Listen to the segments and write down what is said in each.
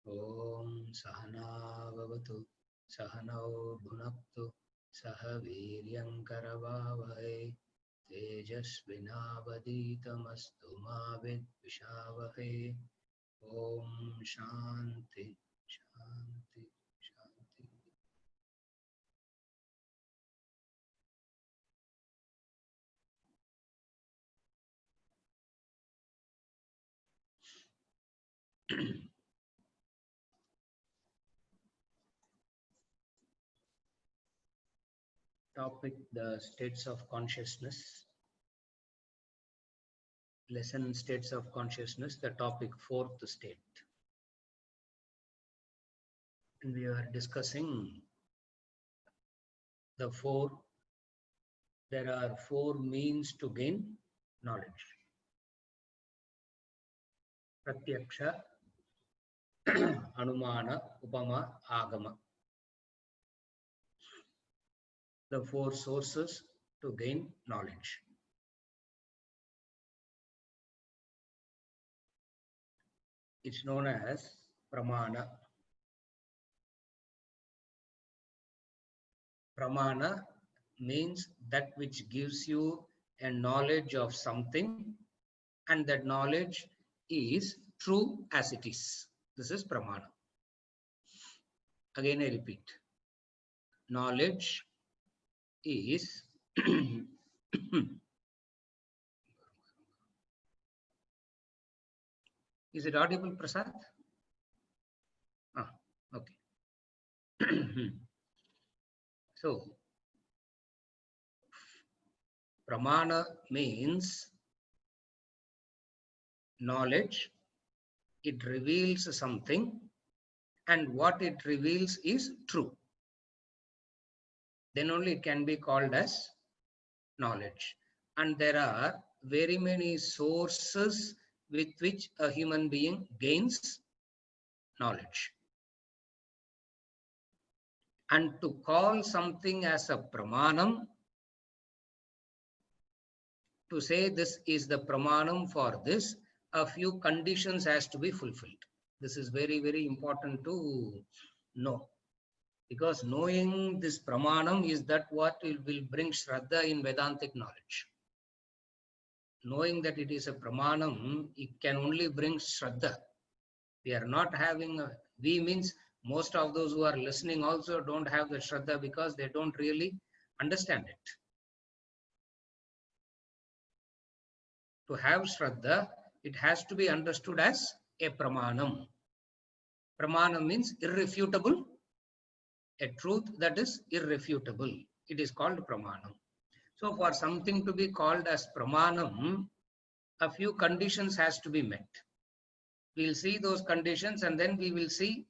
ॐ सहना भवतु सहनौ भुनक्तु सह वीर्यङ्करवावहै तेजस्विनावधीतमस्तु मा विद्विषावहै ॐ शान्ति शान्ति शान्ति। Topic: the states of consciousness. Lesson: states of consciousness. The topic: fourth state. And we are discussing the four. There are four means to gain knowledge: Pratyaksha, Anumana, Upama, Agama. The four sources to gain knowledge. It's known as Pramana. Pramana means that which gives you a knowledge of something, and that knowledge is true as it is. This is Pramana. Again, I repeat. Knowledge is Is it audible, Prasad? Okay. So, Pramana means knowledge. It reveals something, and what it reveals is true. Then only it can be called as knowledge. And there are very many sources with which a human being gains knowledge. And to call something as a pramanam, to say this is the pramanam for this, a few conditions has to be fulfilled. This is very, very important to know. Because knowing this pramanam is that what will bring Shraddha in Vedantic knowledge. Knowing that it is a pramanam, it can only bring Shraddha. We are not having, we means most of those who are listening also don't have the Shraddha because they don't really understand it. To have Shraddha, it has to be understood as a pramanam. Pramanam means irrefutable, a truth that is irrefutable. It is called pramanam. So for something to be called as pramanam, a few conditions has to be met. We'll see those conditions, and then we will see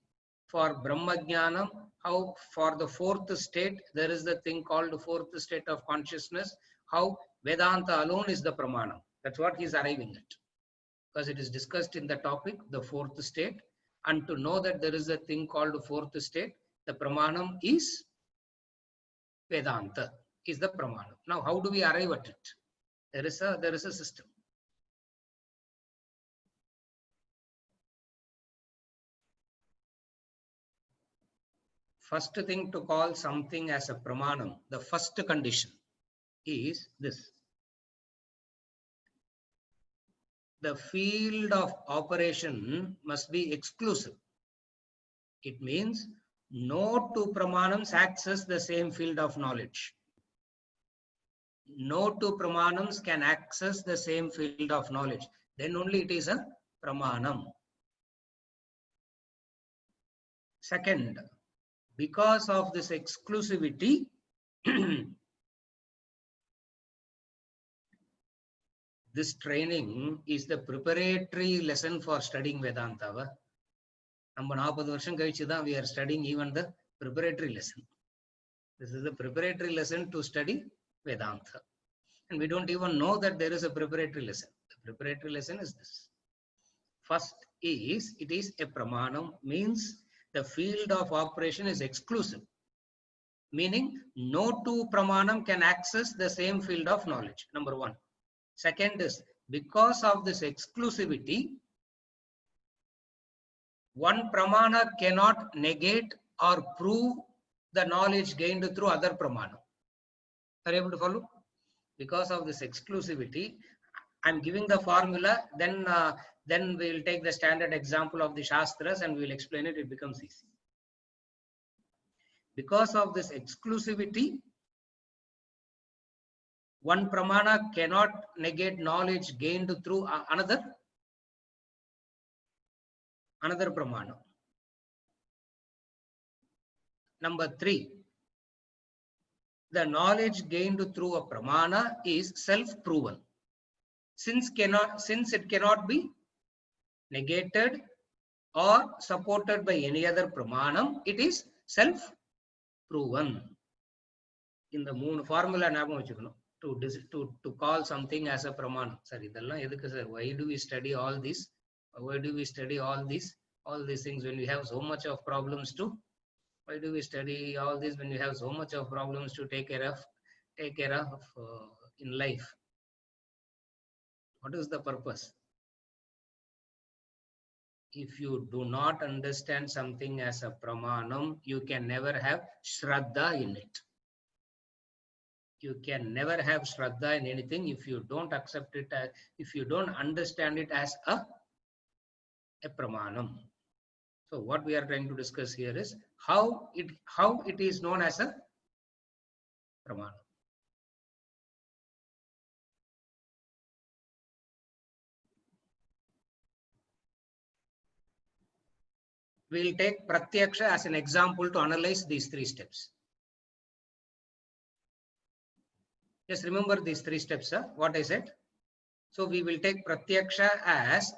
for Brahmajnanam, how for the fourth state, there is the thing called the fourth state of consciousness, how Vedanta alone is the pramanam. That's what he's arriving at. Because it is discussed in the topic, the fourth state. And to know that there is a thing called the fourth state, the pramanam is Vedanta, is the pramanam. Now, how do we arrive at it? There is a system. First thing to call something as a pramanam, the first condition is this. The field of operation must be exclusive. It means no two pramanams access the same field of knowledge. No two pramanams can access the same field of knowledge. Then only it is a pramanam. Second, because of this exclusivity, this training is the preparatory lesson for studying Vedanta. We are studying even the preparatory lesson. This is the preparatory lesson to study Vedanta. And we don't even know that there is a preparatory lesson. The preparatory lesson is this. First is, it is a pramanam, means the field of operation is exclusive. Meaning, no two pramanam can access the same field of knowledge, number one. Second is, because of this exclusivity, one pramana cannot negate or prove the knowledge gained through other pramana. Are you able to follow? Because of this exclusivity, I'm giving the formula, then we will take the standard example of the Shastras and we will explain it, it becomes easy. Because of this exclusivity, one pramana cannot negate knowledge gained through another pramana. Number 3, the knowledge gained through a pramana is self-proven. Since it cannot be negated or supported by any other pramanam, it is self-proven. In the moon formula to call something as a pramanam. Sorry, why do we study all this? Why do we study all these things when we have so much of problems to? Why do we study all this when we have so much of problems to take care of in life? What is the purpose? If you do not understand something as a pramanam, you can never have shraddha in it. You can never have shraddha in anything if you don't accept it, if you don't understand it as a pramanam. So what we are trying to discuss here is how it is known as a pramanam. We will take pratyaksha as an example to analyze these 3 steps. Just remember these 3 steps, what I said. So we will take pratyaksha as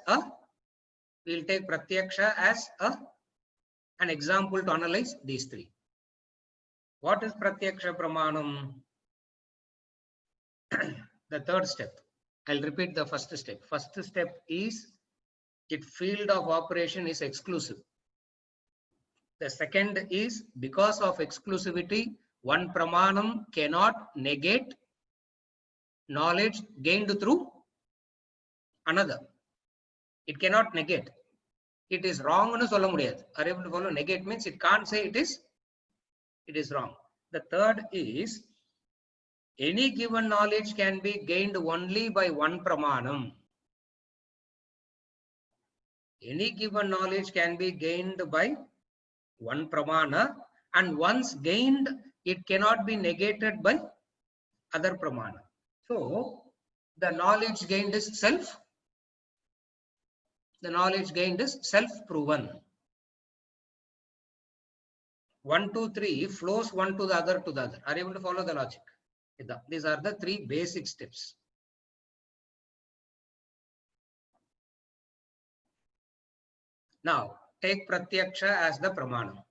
an example to analyze these 3. What is pratyaksha pramanam? The 3rd step. I'll repeat the first step. First step is its field of operation is exclusive. The second is because of exclusivity, one pramanam cannot negate knowledge gained through another. It cannot negate. It is wrong. Are you able to follow? Negate means it can't say it is wrong. The third is any given knowledge can be gained only by one pramanam. Any given knowledge can be gained by one pramana, and once gained, it cannot be negated by other pramana. So the knowledge gained is self-proven. 1, 2, 3 flows one to the other to the other. Are you able to follow the logic? These are the 3 basic steps. Now take pratyaksha as the pramanam.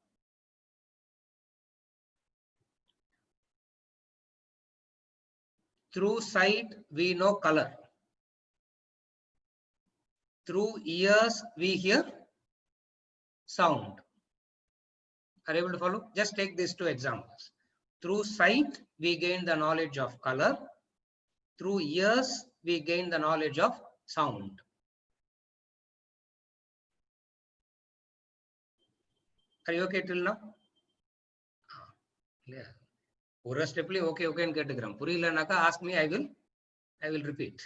Through sight we know color. Through ears we hear sound. Are you able to follow? Just take these 2 examples. Through sight we gain the knowledge of color. Through ears we gain the knowledge of sound. Are you okay till now? Yeah. Pura steply okay and kettugram. Purila naka ask me, I will repeat.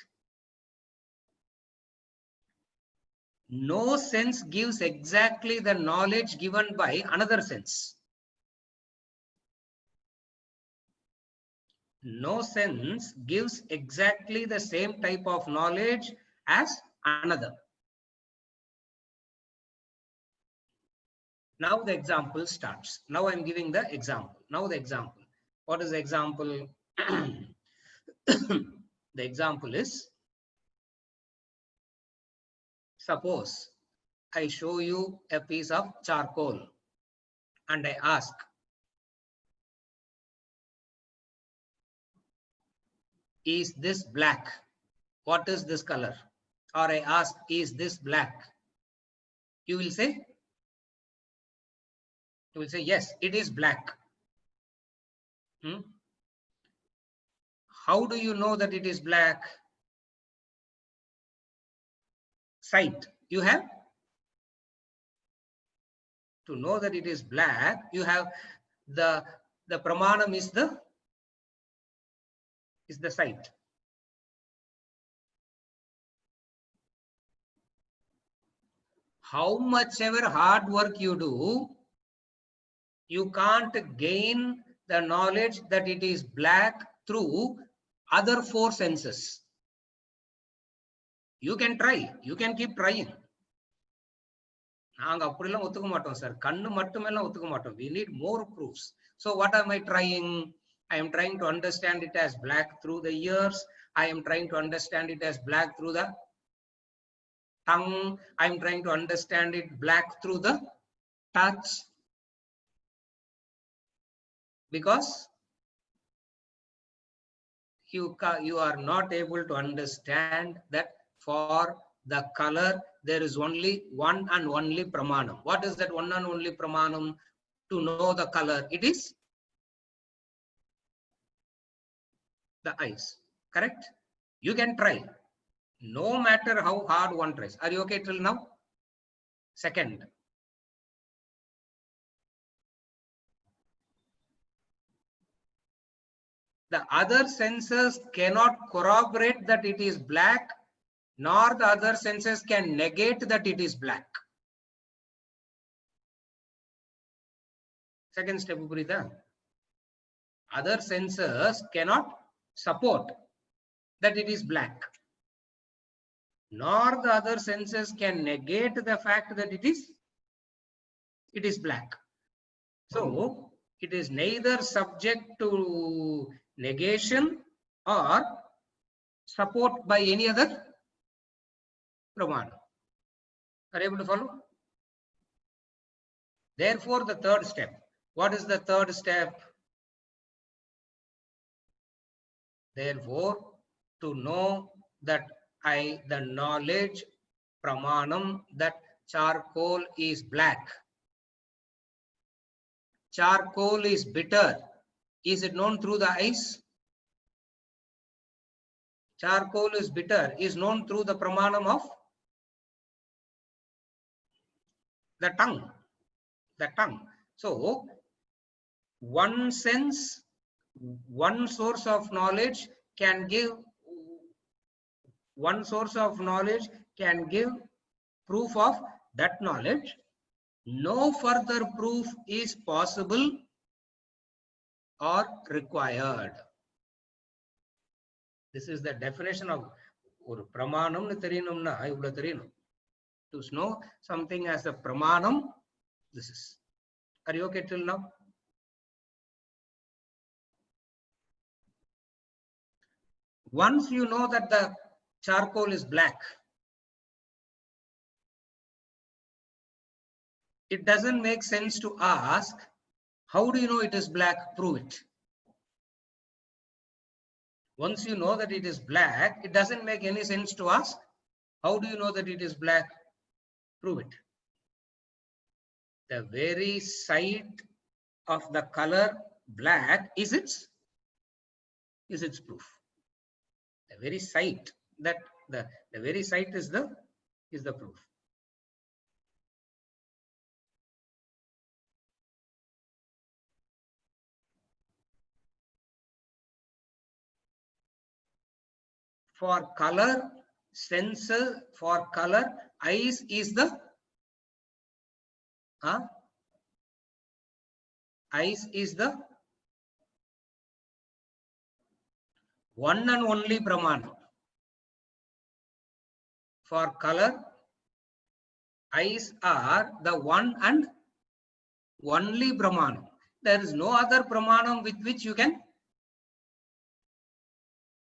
No sense gives exactly the knowledge given by another sense. No sense gives exactly the same type of knowledge as another. Now the example starts. Now I'm giving the example. Now the example. What is the example? The example is, suppose I show you a piece of charcoal and I ask, is this black? What is this color? Or I ask, is this black? You will say, yes, it is black. How do you know that it is black? Sight. You have To know that it is black, you have the pramanam is the sight. How much ever hard work you do, you can't gain the knowledge that it is black through other four senses. You can try, you can keep trying. நாங்க அப்படிலாம் ஒத்துக்க மாட்டோம் sir. கண்ணு மட்டுமெல்லாம் ஒத்துக்க மாட்டோம். We need more proofs. So what am I trying? I am trying to understand it as black through the ears. I am trying to understand it as black through the tongue. I am trying to understand it black through the touch. Because you are not able to understand that for the color there is only one and only pramanam. What is that one and only pramanam to know the color? It is the eyes. Correct? You can try. No matter how hard one tries. Are you okay till now? Second, the other senses cannot corroborate that it is black, nor the other senses can negate that it is black. Second step, Purida. Other senses cannot support that it is black, nor the other senses can negate the fact that it is black. So it is neither subject to negation or support by any other pramana. Are you able to follow? Therefore, the third step. What is the third step? Therefore, to know that the knowledge pramanam that charcoal is black. Charcoal is bitter. Is it known through the eyes? Charcoal is bitter is known through the pramanam of the tongue. The tongue. So, one sense, one source of knowledge can give proof of that knowledge. No further proof is possible or required. This is the definition of ஒரு பிரமாணம்னு தெரியணும்னா இவ்வளவு தெரியணும். To know something as a pramanam, this is. Are you okay till now? Once you know that the charcoal is black, it doesn't make sense to ask, how do you know it is black? Prove it. Once you know that it is black, it doesn't make any sense to ask, how do you know that it is black? Prove it. The very sight of the color black is its proof. The very sight, that the very sight is the proof. For color, senses, for color, eyes is the eyes is the one and only pramanam. For color, eyes are the one and only pramanam. There is no other pramanam with which you can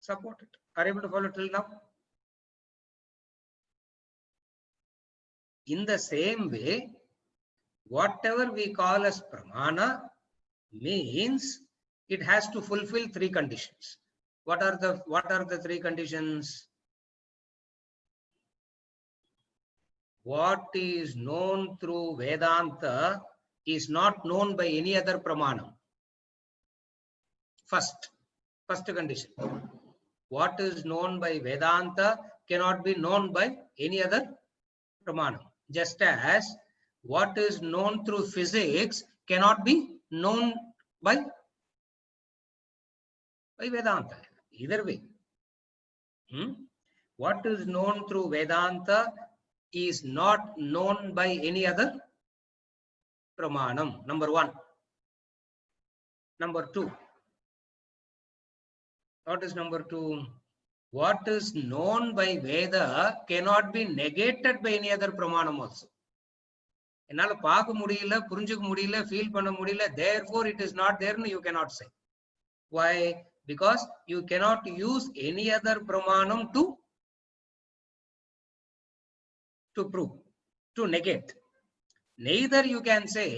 support it. Are you able to follow till now? In the same way, whatever we call as pramana means it has to fulfill three conditions. What are the three conditions? What is known through Vedanta is not known by any other pramanam. First condition. What is known by Vedanta cannot be known by any other pramanam. Just as what is known through physics cannot be known by Vedanta. Either way. What is known through Vedanta is not known by any other pramanam. Number one. Number two. What is number two? What is known by Veda cannot be negated by any other pramanam also. என்னால பார்க்க முடியல, புரிஞ்சுக்க முடியல, feel பண்ண முடியல, therefore it is not there, you cannot say. Why? Because you cannot use any other pramanam to prove, to negate. Neither you can say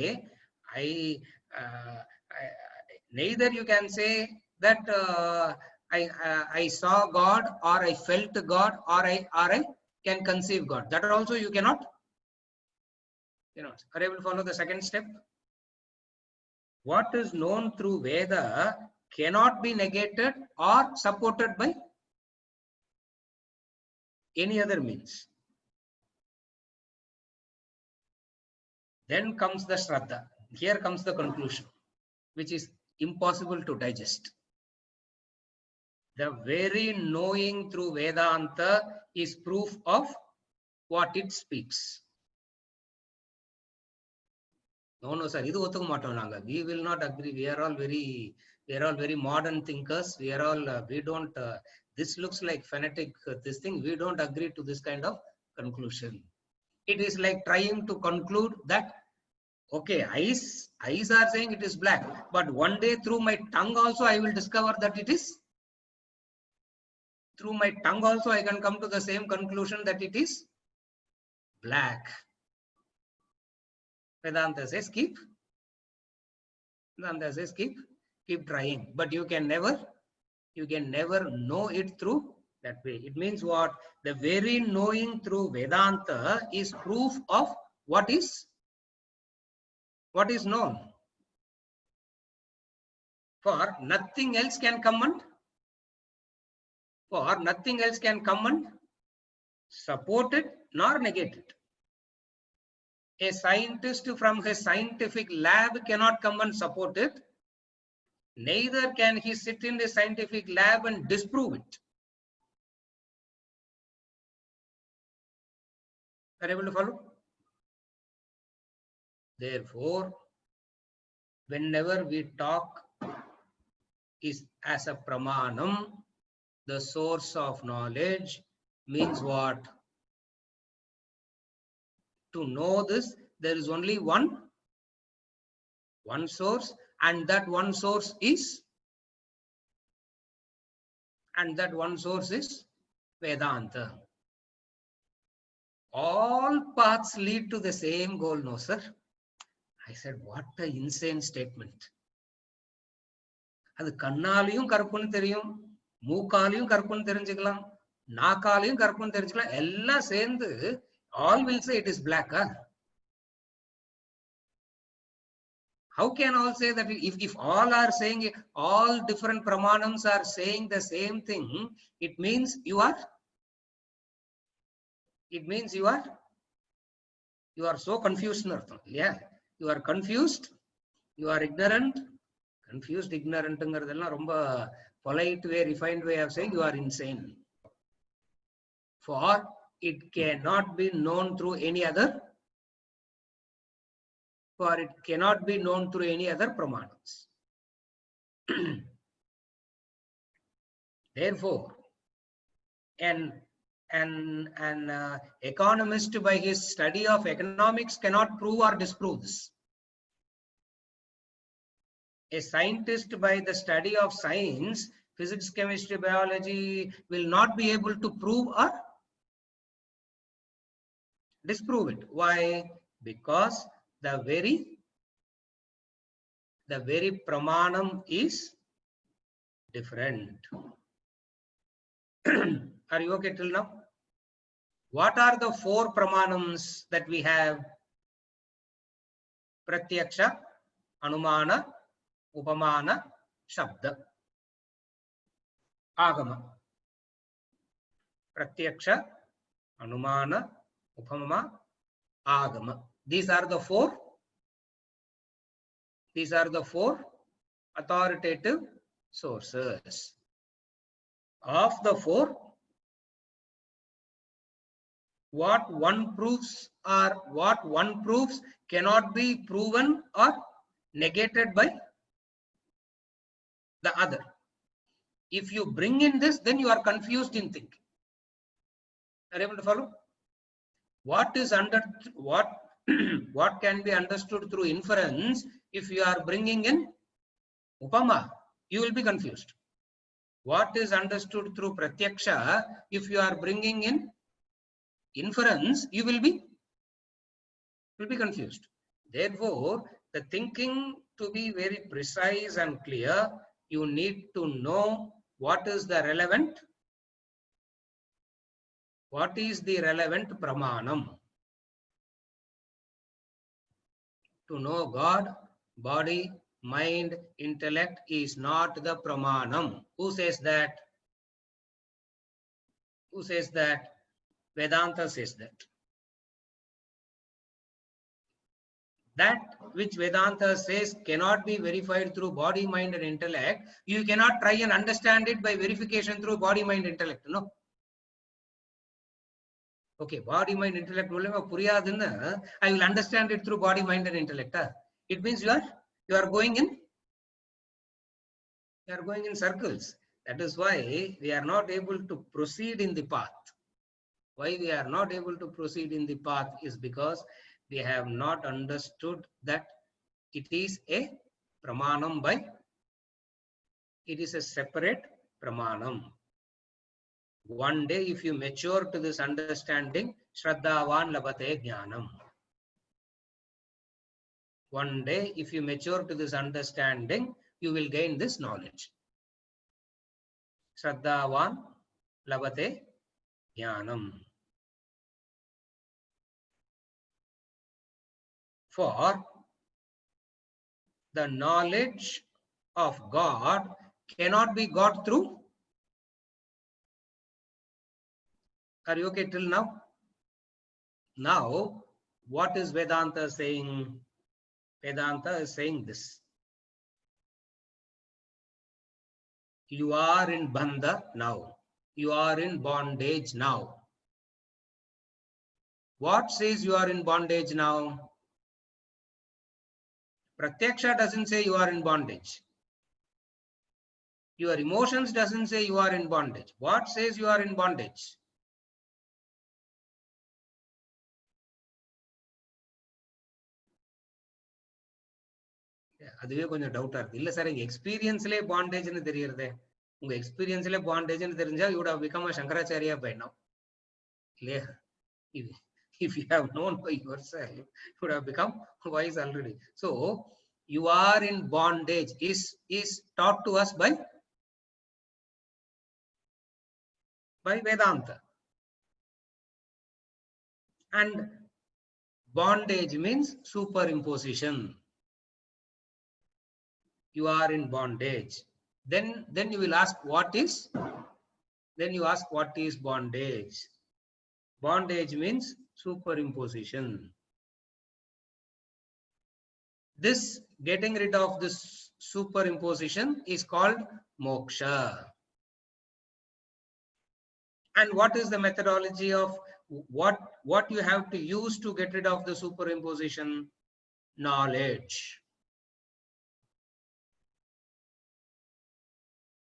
neither you can say that I saw God, or I felt God, or I can conceive God. That also you cannot. Are you able to follow the second step? What is known through Veda cannot be negated or supported by any other means. Then comes the Shraddha. Here comes the conclusion, which is impossible to digest. The very knowing through Vedanta is proof of what it speaks. No, sir. We will not agree. We are all very modern thinkers. We are all, we don't, this looks like fanatic, this thing. We don't agree to this kind of conclusion. It is like trying to conclude that, okay, eyes are saying it is black, but one day through my tongue also I will discover that it is. Through my tongue also I can come to the same conclusion that it is black. Vedanta says keep trying, but you can never know it through that way. It means what? The very knowing through Vedanta is proof of what is known. For nothing else can come and support it nor negate it. A scientist from his scientific lab cannot come and support it. Neither can he sit in the scientific lab and disprove it. Are you able to follow? Therefore, whenever we talk is as a pramanam, the source of knowledge means what? To know this, there is only one source, and that one source is Vedanta. All paths lead to the same goal. No, sir. I said, what an insane statement. அது கண்ணாலையும் கற்புன்னு தெரியும், மூக்காலையும் கற்புன்னு தெரிஞ்சுக்கலாம், நாக்காலையும் கற்புன்னு தெரிஞ்சுக்கலாம், எல்லாம் சேர்ந்து all will say it is black. How can all say that? If all are saying, all different pramanams are saying the same thing, it means you are so confused. Yeah, you are confused, you are ignorant. Confused, ignorant, romba polite way, refined way of saying you are insane. For it cannot be known through any other. For it cannot be known through any other pramanams. Therefore, an economist by his study of economics cannot prove or disprove this. A scientist by the study of science, physics, chemistry, biology, will not be able to prove or disprove it. Why? Because the very pramanam is different. Are you okay till now? What are the four pramanams that we have? Pratyaksha, Anumana, Upamana, Shabda. Agama. Pratyaksha, Anumana, Upama, Agama. These are the four authoritative sources. Of the four, what one proves cannot be proven or negated by the other. If you bring in this, then you are confused in thinking. Are you able to follow? What is what can be understood through inference? If you are bringing in upama, you will be confused. What is understood through pratyaksha? If you are bringing in inference, you will be confused. Therefore, the thinking to be very precise and clear, you need to know what is the relevant pramanam. To know God, body, mind, intellect is not the pramanam. Who says that? Who says that? Vedanta says that. That which Vedanta says cannot be verified through body, mind and intellect, you cannot try and understand it by verification through body, mind, intellect. No. Okay, body, mind, intellect, I will understand it through body, mind and intellect. It means you are going in circles. That is why we are not able to proceed in the path. Why we are not able to proceed in the path is because we have not understood that it is a pramanam it is a separate pramanam. One day, if you mature to this understanding, Shraddhavan labate jnanam. One day, if you mature to this understanding, you will gain this knowledge. Shraddhavan labate jnanam. For the knowledge of God cannot be got through. Are you okay till now? Now, what is Vedanta saying? Vedanta is saying this. You are in bandha now. You are in bondage now. What says you are in bondage now? Pratyaksha doesn't say you are in bondage. Your emotions doesn't say you are in bondage. What says you are in bondage? அதுவே கொஞ்சம் டவுட்டா இருக்கு. இல்ல sir, எங்க எக்ஸ்பீரியன்ஸ்லயே பாண்டேஜ்னு தெரியுறதே. உங்க எக்ஸ்பீரியன்ஸ்ல பாண்டேஜ்னு தெரிஞ்சா you would have become a Shankaracharya by now. இல்லையா? If you have known by yourself, you would have become wise already. So, you are in bondage is taught to us by Vedanta. And bondage means superimposition. You are in bondage. Then you will ask what is? Then you ask what is bondage? Bondage means superimposition. This getting rid of this superimposition is called moksha. And what is the methodology of what you have to use to get rid of the superimposition? Knowledge.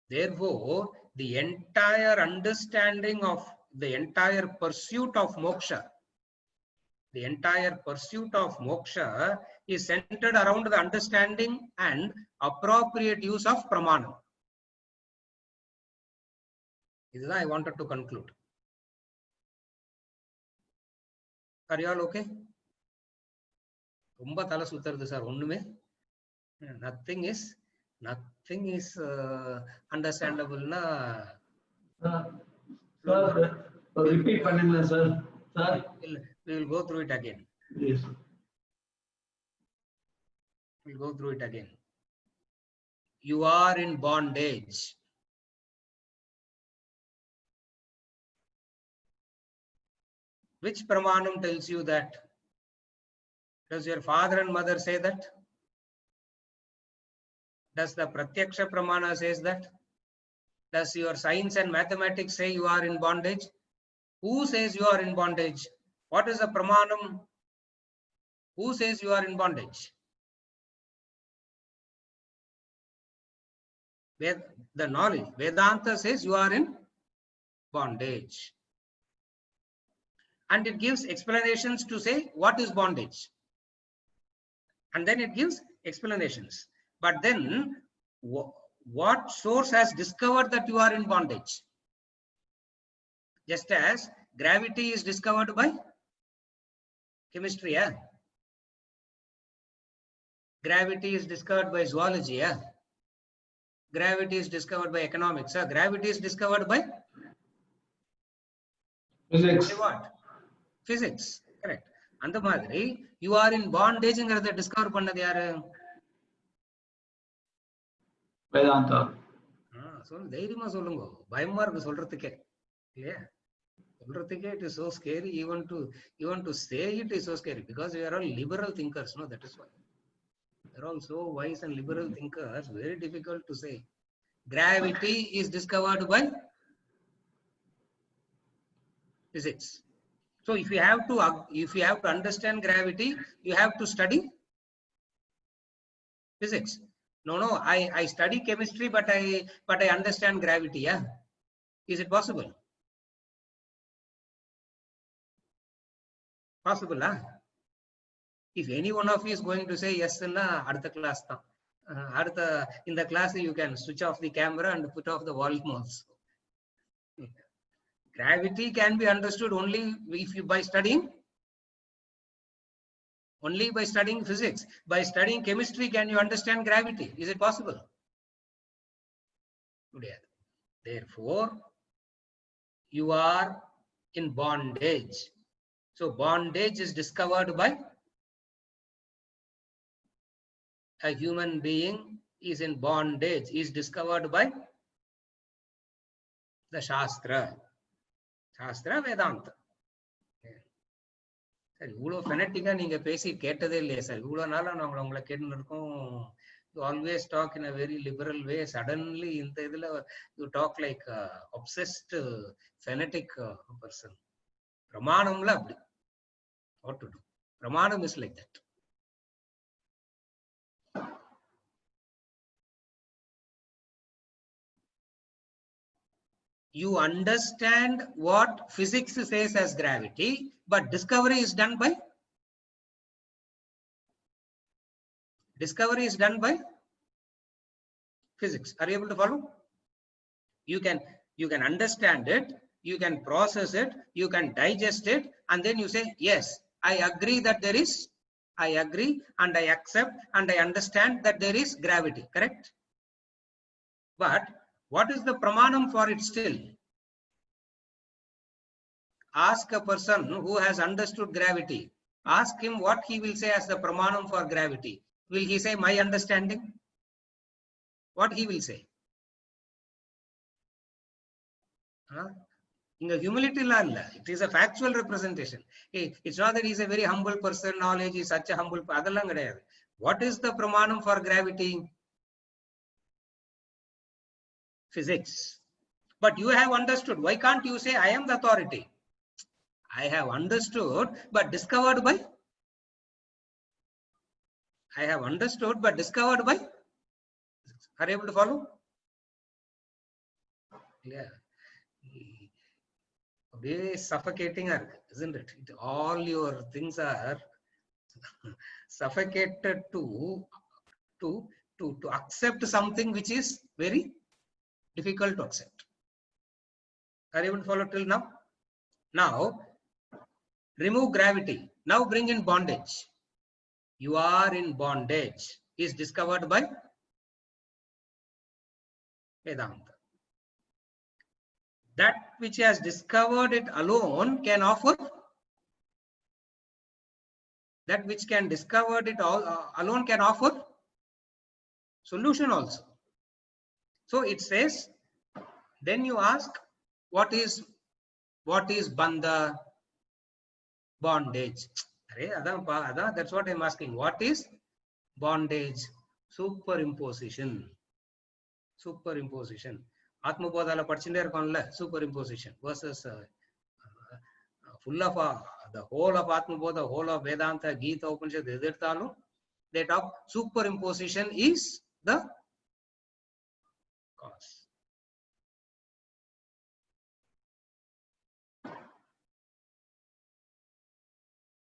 Therefore, the entire understanding of the entire pursuit of moksha, is centered around the understanding and appropriate use of pramanam. This is what I wanted to conclude. Are you all okay? ரொம்ப தலை சுத்துறது sir. ஒண்ணுமே nothing is understandable na. Repeat பண்ணுங்க sir. We will go through it again. Yes. We'll go through it again. You are in bondage. Which pramanam tells you that? Does your father and mother say that? Does the Pratyaksha Pramana says that? Does your science and mathematics say you are in bondage? Who says you are in bondage? What is the Pramanam? Who says you are in bondage? The knowledge. Vedanta says you are in bondage. And it gives explanations to say what is bondage. And then it gives explanations. But then what source has discovered that you are in bondage? Just as gravity is discovered by chemistry, yeah? Gravity is discovered by zoology, yeah? Gravity is discovered by economics, yeah? Gravity is discovered by Physics. by what? Physics, correct. And the madri, you are in bondage ingrada discover pannadhu yaru? Vedanta. Sollu தைரியமா சொல்லுங்க, பயமா இருக்கு சொல்றதுக்கே இல்லையா? சொல்றதுக்கே it is so scary, even to say it is so scary, because we are all liberal thinkers, no? That is why we are all so wise and liberal thinkers. Very difficult to say. Gravity is discovered by physics. So if you have to understand gravity, you have to study physics. No, I study chemistry, but I understand gravity, yeah? Is it possible? Possible, huh? If any one of you is going to say yes, na adutha class tha. In the class you can switch off the camera and put off the volume also. Gravity can be understood only if you by studying physics. By studying chemistry, can you understand gravity? Is it possible? Therefore, you are in bondage. So bondage is discovered by a human being is in bondage, is discovered by the Shastra Vedanta. Sir இவ்வளோ ஃபெனட்டிக்கா நீங்க பேசி கேட்டதே இல்லையா sir? இவ்வளோ நாளா நாங்கள் உங்களை கேட்டுன்னு இருக்கோம். You always talk in a very liberal way. Suddenly இந்த இதுல you talk like obsessed fanatic person. பிரமாணம்ல அப்படி வாட் டு டு. பிரமாணம் is like that. You understand what physics says as gravity, but discovery is done by physics. Are you able to follow? You can understand it, you can process it, you can digest it, and then you say, yes, I agree that there is, I agree and I accept and I understand that there is gravity, correct? But what is the pramanam for it still? Ask a person who has understood gravity. Ask him what he will say as the pramanam for gravity. Will he say my understanding? What he will say? In the humility la illa. It is a factual representation. It's not that he is a very humble person, knowledge is such a humble. What is the pramanam for gravity? Physics. But you have understood. Why can't you say I am the authority? I have understood but discovered by Are you able to follow? Yeah. Very suffocating, isn't it? All your things are suffocated to accept something which is very difficult to accept. Are you able to follow till now? Now, remove gravity. Now bring in bondage. You are in bondage is discovered by Vedanta. That which has discovered it alone can offer. That which can discover it all alone can offer solution also. So it says, then you ask, what is bandha? Bondage. That's what I'm asking. What is bondage? Superimposition. Superimposition. Atmabodhala padichinde irukonla, superimposition versus full of the whole of Atmabodha, whole of Vedanta, Gita, Upanishad, edirtalu, they talk superimposition is the cause.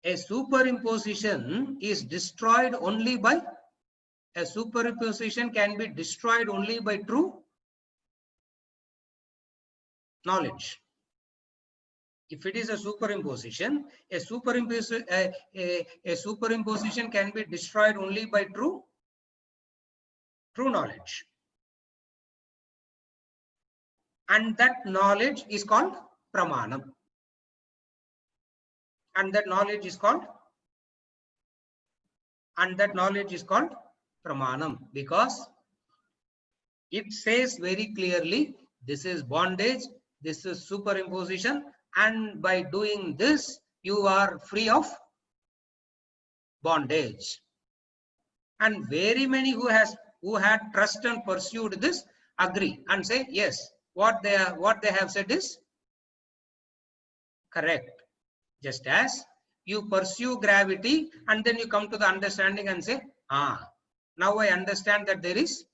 A superimposition is destroyed only by, a superimposition can be destroyed only by true knowledge. If it is a superimposition, a superimposition can be destroyed only by true knowledge. And that knowledge is called pramanam. And that knowledge is called pramanam, because it says very clearly, this is bondage, this is superimposition, and by doing this you are free of bondage. And very many who had trust and pursued this agree and say yes, what they have said is correct. Just as you pursue gravity and then you come to the understanding and say, now I understand that there is,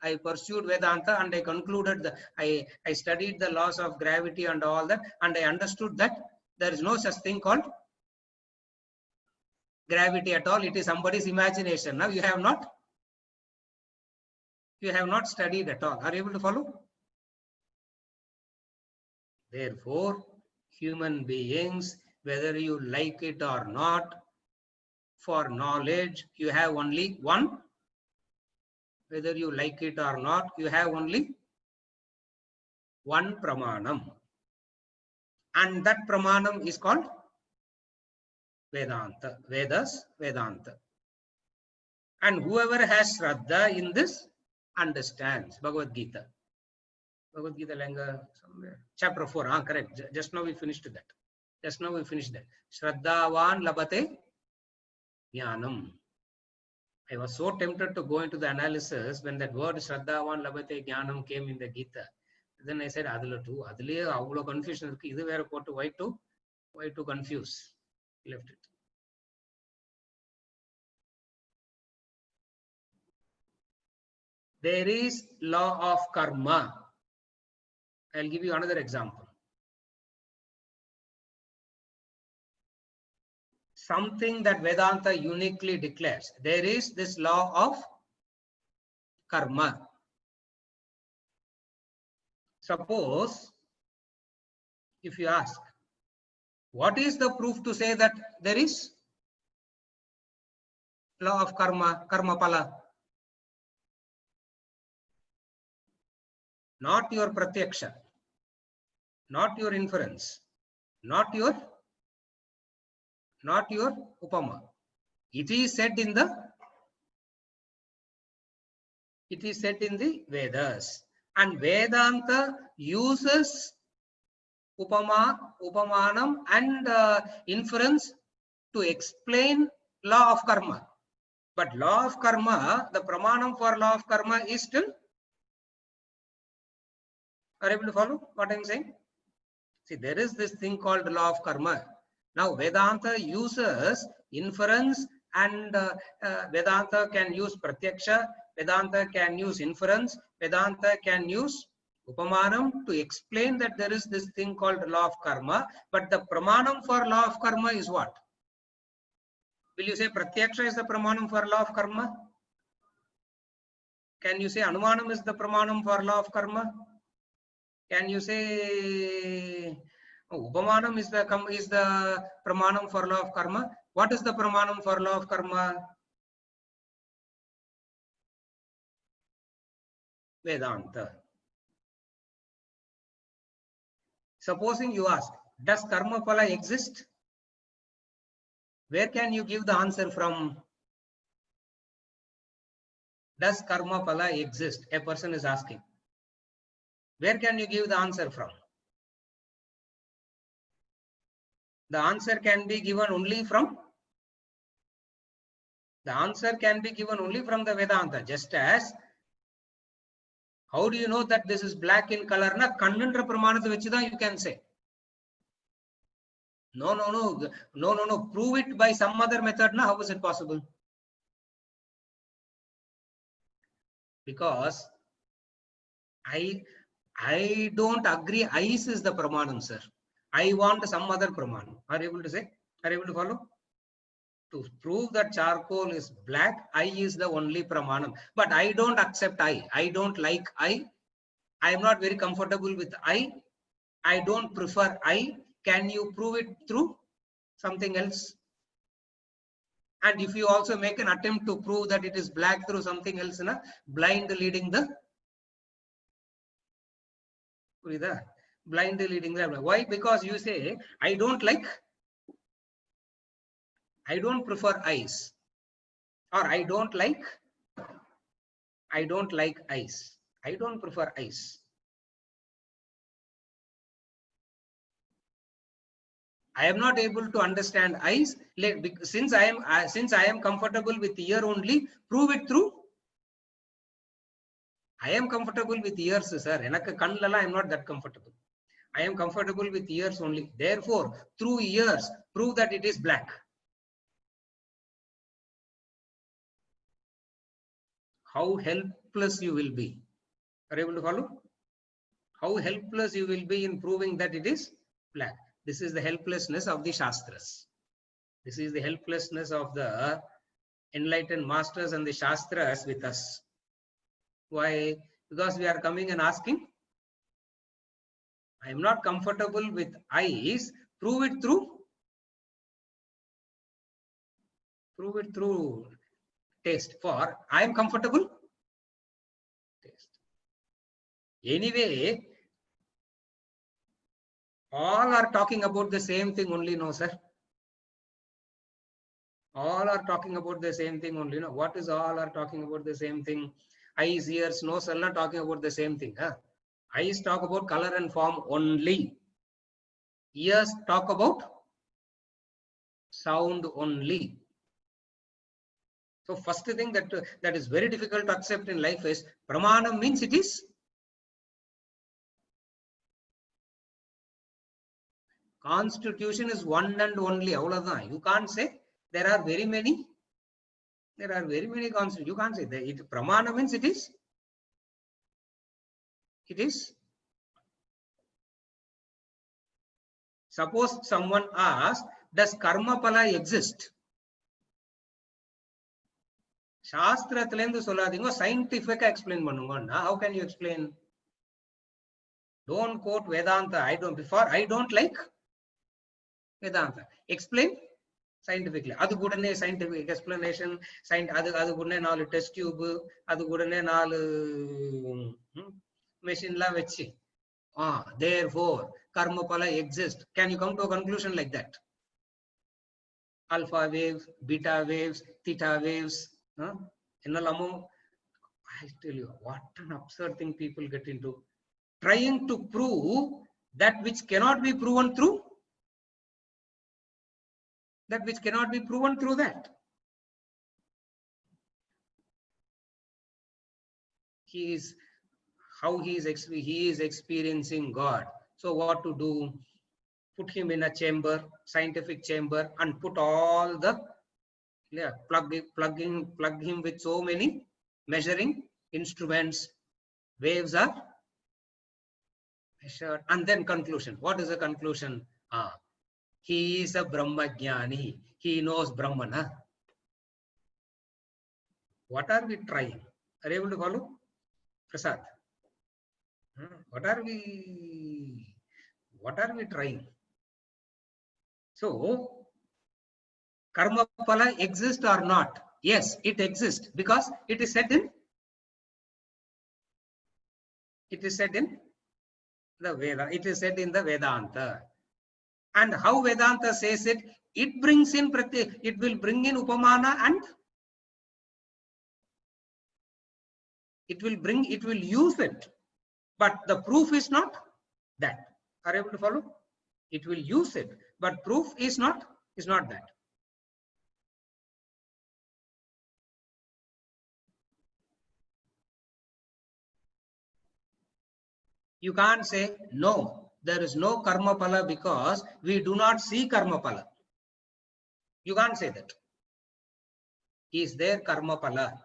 I pursued Vedanta and I concluded that I studied the laws of gravity and all that, and I understood that there is no such thing called gravity at all. It is somebody's imagination. Now you have not studied at all. Are you able to follow? Therefore, human beings, whether you like it or not, for knowledge you have only one. Whether you like it or not, you have only one pramanam. And that pramanam is called Vedanta. Vedas, Vedanta. And whoever has Shraddha in this understands Bhagavad Gita. Bhagavad Gita Langa, somewhere. Chapter 4, correct. Just now we finished that. Shraddhavan labate jnanam. I was so tempted to go into the analysis when that word Shraddhavan labate jnanam came in the Gita. Then I said, adule avlo confusion irukku, idu vera pottu, why to confuse? Left it. There is law of karma. I'll give you another example. Something that Vedanta uniquely declares. There is this law of karma. Suppose, if you ask, what is the proof to say that there is law of karma, karma pala? Not your pratyaksha, not your inference, not your upama. It is said in the Vedas, and Vedanta uses upamanam and inference to explain law of karma. But law of karma, the pramanam for law of karma is still. Are you able to follow what I'm saying? See, there is this thing called law of karma. Now, Vedanta uses inference, and Vedanta can use pratyaksha, Vedanta can use inference, Vedanta can use upamanam to explain that there is this thing called law of karma. But the pramanam for law of karma is what? Will you say pratyaksha is the pramanam for law of karma? Can you say anumanam is the pramanam for law of karma? Can you say upamanam is the pramanam for law of karma? What is the pramanam for law of karma? Vedanta. Supposing you ask, does karma pala exist? Where can you give the answer from? Does karma pala exist? A person is asking. Where can you give the answer from? The answer can be given only from The answer can be given only from the Vedanta. Just as, how do you know that this is black in color? Na kannandra pramanatha vechida you can say. No. Prove it by some other method. Na, how is it possible? Because I don't agree. Ice is the pramanam, sir. I want some other pramanam. Are you able to say? Are you able to follow? To prove that charcoal is black, I is the only pramanam. But I don't accept I. I don't like I. I am not very comfortable with I. I don't prefer I. Can you prove it through something else? And if you also make an attempt to prove that it is black through something else, na, blind leading the blind leading the. Why? Because you say, I don't prefer ice, or I don't like ice. I don't prefer ice. I am not able to understand ice. Since I am comfortable with ear only, prove it through. I am comfortable with ears, sir. Enakku kannala I am not that comfortable. I am comfortable with ears only. Therefore, through ears, prove that it is black. How helpless you will be. Are you able to follow? How helpless you will be in proving that it is black. This is the helplessness of the Shastras. This is the helplessness of the enlightened masters and the Shastras with us. Why? Because we are coming and asking, I am not comfortable with ice, prove it through taste. For I am comfortable, taste. Anyway, all are talking about the same thing only, no, sir. All are talking about the same thing only. No, what is all are talking about the same thing? Eyes, ears, nose, all are talking about the same thing. Huh? Eyes talk about color and form only. Ears talk about sound only. So first thing that is very difficult to accept in life is pramanam means it is constitution is one and only. You can't say there are very many. There are very many constitutions. You can't say that. Pramana means it is. Suppose someone asks, does karma pala exist? Shastrathilendhu soladingo scientific explain pannunga. How can you explain? Don't quote Vedanta. I don't like Vedanta. Explain scientifically. Adu kudane scientific explanation. Adu kudane 4 test tube. Adu kudane 4 machine la vechi. Therefore, karma pala exists. Can you come to a conclusion like that? Alpha waves, beta waves, theta waves. I tell you, what an absurd thing people get into. Trying to prove that which cannot be proven through that. He is experiencing God. So what to do? Put him in a chamber, scientific chamber, and put all the plug him with so many measuring instruments. Waves are measured, and then conclusion. What is the conclusion? He is a Brahmajnani. He knows Brahmana. What are we trying? Are you able to follow? Prasad. What are we trying? So, karma pala exists or not? Yes, it exists because it is said in the Veda. It is said in the Vedanta. And how Vedanta says it, it brings in it will bring in upamana and it will use it. But the proof is not that. Are you able to follow? It will use it, but proof is not that. You can't say, no, there is no karma pala because we do not see karma pala. You can't say that. Is there karma pala?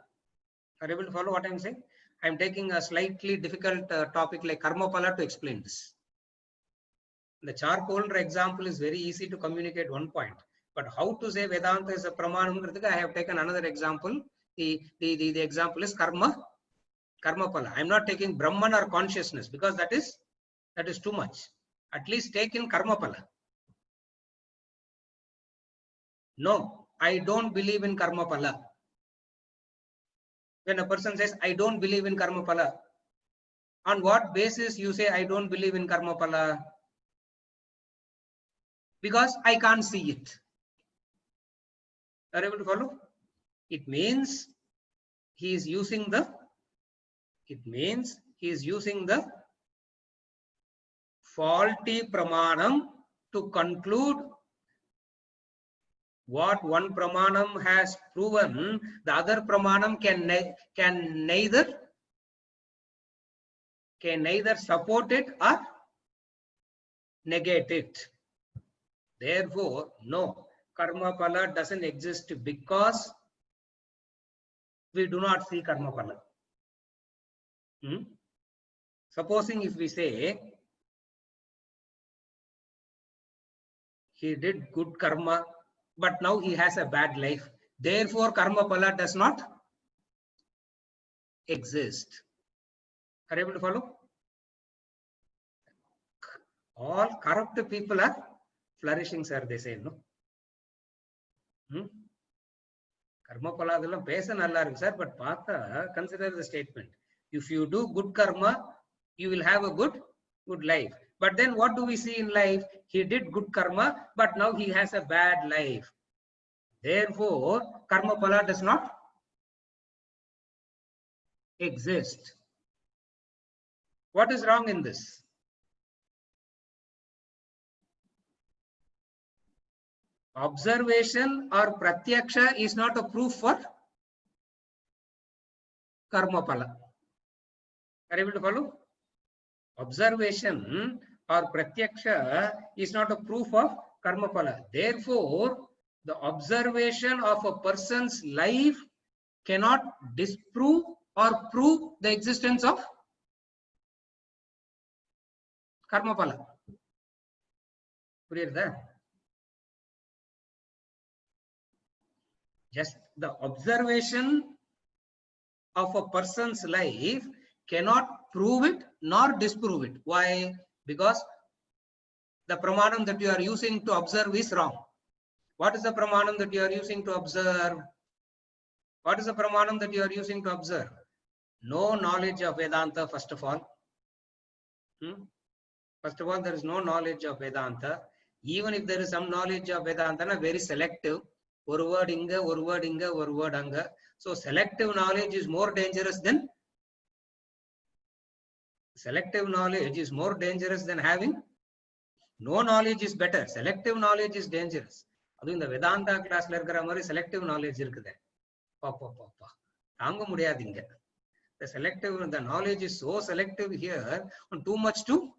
Are you able to follow what I'm saying? I'm taking a slightly difficult topic like karma pala to explain this. The charcoal example is very easy to communicate one point, but how to say Vedanta is a pramanam, I have taken another example. The example is karma pala. I'm not taking Brahman or consciousness because that is too much. At least take in karma pala. No, I don't believe in karma pala. When a person says, I don't believe in karma pala, on what basis you say, I don't believe in karma pala? Because I can't see it. Are you able to follow? It means he is using the faulty pramanam to conclude what one pramanam has proven. The other pramanam can neither support it or negate it. Therefore, no, karma pala doesn't exist because we do not see karma pala. Supposing if we say he did good karma, but now he has a bad life, therefore karma pala does not exist. Are you able to follow? All corrupt people are flourishing, sir, they say, no? Karma pala adallam pesa nalla irukku, sir, but paatha, consider the statement. If you do good karma, you will have a good life. But then what do we see in life? He did good karma, but now he has a bad life. Therefore, karma pala does not exist. What is wrong in this? Observation or pratyaksha is not a proof for karma pala. Are you able to follow? Observation or pratyaksha is not a proof of karma pala. Therefore, the observation of a person's life cannot disprove or prove the existence of karma pala. Just the observation of a person's life cannot prove it nor disprove it. Why? Because the pramanam that you are using to observe is wrong. What is the pramanam that you are using to observe? What is the pramanam that you are using to observe? No knowledge of Vedanta, first of all. First of all, there is no knowledge of Vedanta. Even if there is some knowledge of Vedanta, very selective. One word inga, one word inga, one word anga. So selective knowledge is more dangerous than having no knowledge is better. Selective knowledge is dangerous. Adu inda Vedanta class la irukra mari selective knowledge irukudhe. Taanga mudiyadhu inga. The knowledge is so selective here, and too much too.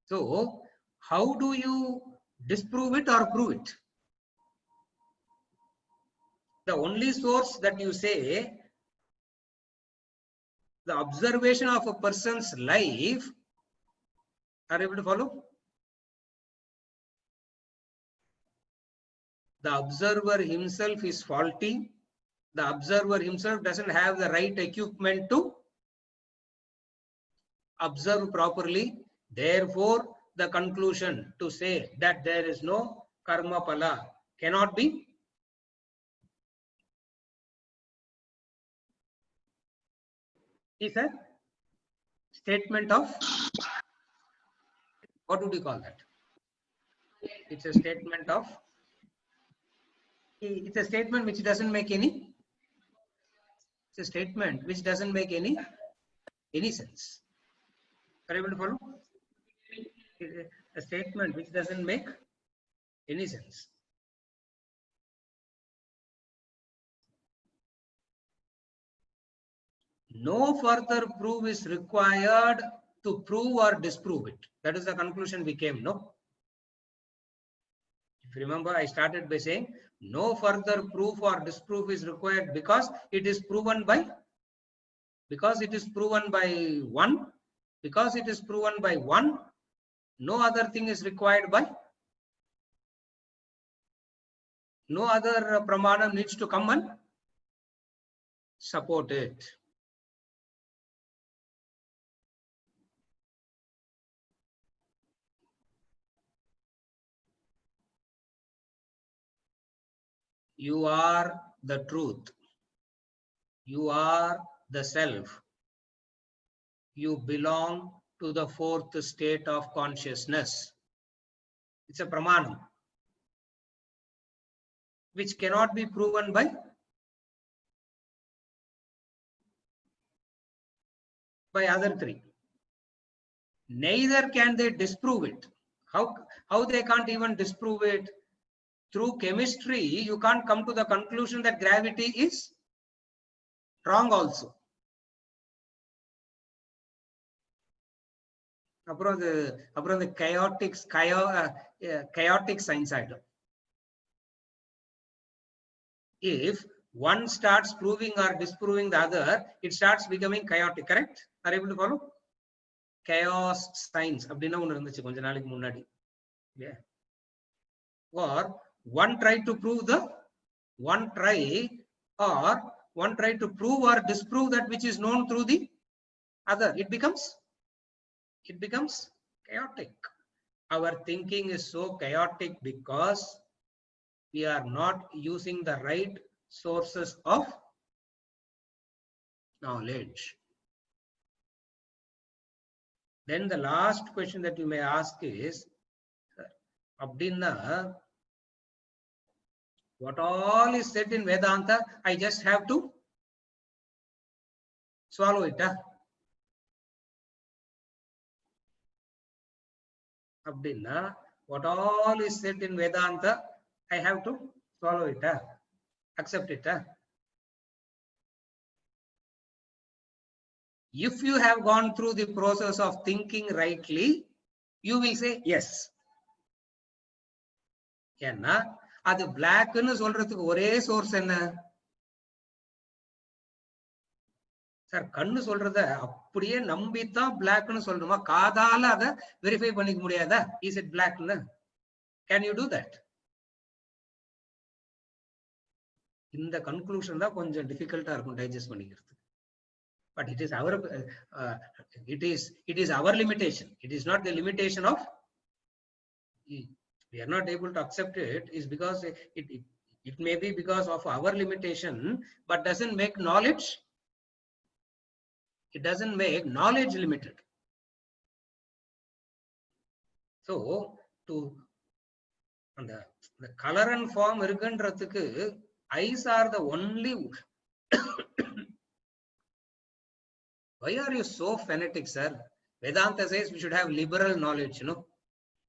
So how do you disprove it or prove it? The only source that you say, the observation of a person's life, are you able to follow? The observer himself is faulty. The observer himself doesn't have the right equipment to observe properly. Therefore, the conclusion to say that there is no karma pala cannot be is a statement of, what would you call that? It's a statement of, it's a statement which doesn't make any, it's a statement which doesn't make any sense. Are you able to follow? A statement which doesn't make any sense. No further proof is required to prove or disprove it. That is the conclusion we came, no? If you remember, I started by saying no further proof or disproof is required because it is proven by one. Because it is proven by one, no other thing is required by, no other pramanam needs to come and support it. You are the truth. You are the self. You belong to the fourth state of consciousness. It's a pramanam which cannot be proven by other three. Neither can they disprove it. How they can't even disprove it? Through chemistry, you can't come to the conclusion that gravity is wrong also. அப்புறம் the chaotic science item. If one starts proving or disproving the other, it starts becoming chaotic, correct? Are you able to follow? Chaos science அப்படினா ஒன்னு இருந்துச்சு கொஞ்ச நாளைக்கு முன்னாடி. Yeah. Or one try to prove or disprove that which is known through the other. It becomes chaotic. Our thinking is so chaotic because we are not using the right sources of knowledge. Then the last question that you may ask is, Abdinna, what all is said in Vedanta, I just have to swallow it. Abdinna, what all is said in Vedanta, I have to swallow it, accept it. If you have gone through the process of thinking rightly, you will say yes. ஏன்னா அது பிளாக்னு சொல்றதுக்கு ஒரே source என்ன sir? கண்ணு சொல்றத அப்படியே நம்பித்தான் பிளாக்னு சொல்லணுமா? காதால அதை வெரிஃபை பண்ணிக்க முடியாதா? இஸ் இட் பிளாக்னு? Can you do that? இந்த கன்க்ளூஷன் தான் கொஞ்சம் டிஃபிகல்ட்டா இருக்கும் டைஜஸ்ட் பண்ணிக்கிறது. But it is our limitation. It is not the limitation of. We are not able to accept it is because it may be because of our limitation, but doesn't make knowledge. It doesn't make knowledge limited. So the color and form irukandradhukku eyes are the only. Why are you so fanatic, sir? Vedanta says we should have liberal knowledge,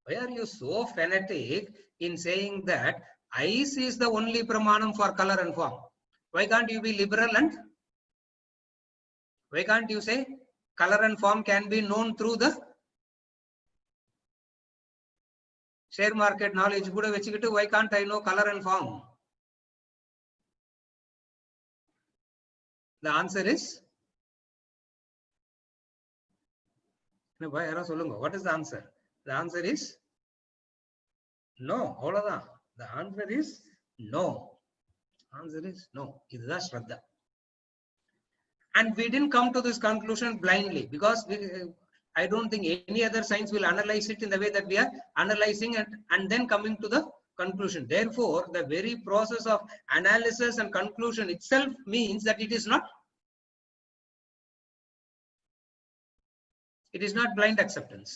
Why are you so fanatic in saying that eyes is the only pramanam for color and form? Why can't you be liberal and why can't you say color and form can be known through the share market knowledge? Why can't I know color and form? The answer is what is the answer? The answer is no. The answer is no. Answer is no. Idha Shraddha. And we didn't come to this conclusion blindly because I don't think any other science will analyze it in the way that we are analyzing it and then coming to the conclusion. Therefore, the very process of analysis and conclusion itself means that it is not blind acceptance.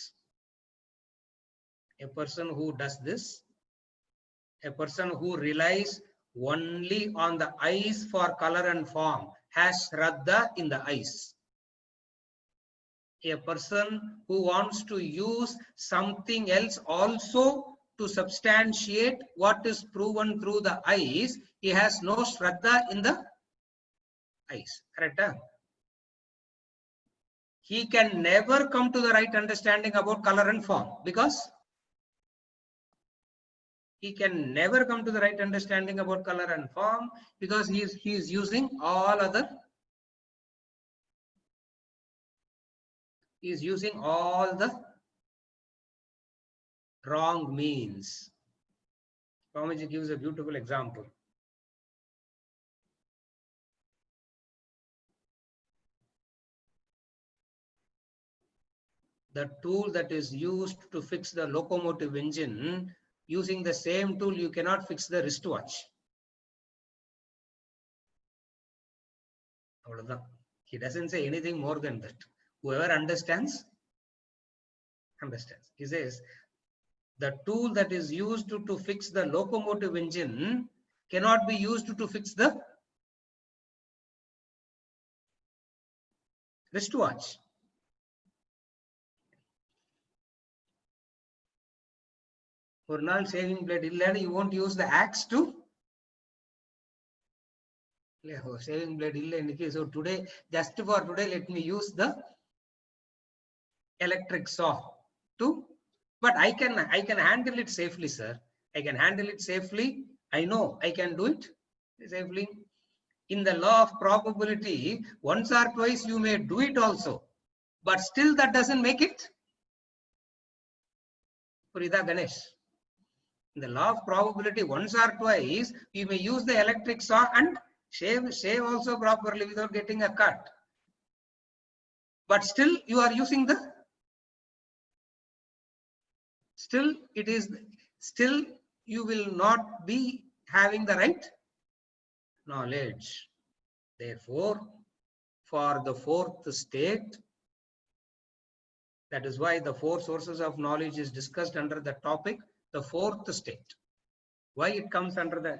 A person who does this, a person who relies only on the eyes for color and form, has Shraddha in the eyes. A person who wants to use something else also to substantiate what is proven through the eyes, he has no Shraddha in the eyes. Correct? he can never come to the right understanding about color and form, because he can never come to the right understanding about color and form because he is using all other, he is using all the wrong means. Swamiji gives a beautiful example. The tool that is used to fix the locomotive engine, using the same tool you cannot fix the wristwatch. He doesn't say anything more than that. Whoever understands, understands. He says the tool that is used to fix the locomotive engine cannot be used to fix the wristwatch. For now, saving blade, you won't use the axe to. Saving blade. So today, just for today, let me use the electric saw to. But I can handle it safely, sir. I can handle it safely. I know I can do it safely. In the law of probability, once or twice you may do it also, but still that doesn't make it. Purida Ganesh. In the law of probability, once or twice you may use the electric saw and shave also properly without getting a cut. But still you are using the. Still you will not be having the right knowledge. Therefore, for the fourth state, that is why the four sources of knowledge is discussed under the topic, the fourth state. Why it comes under the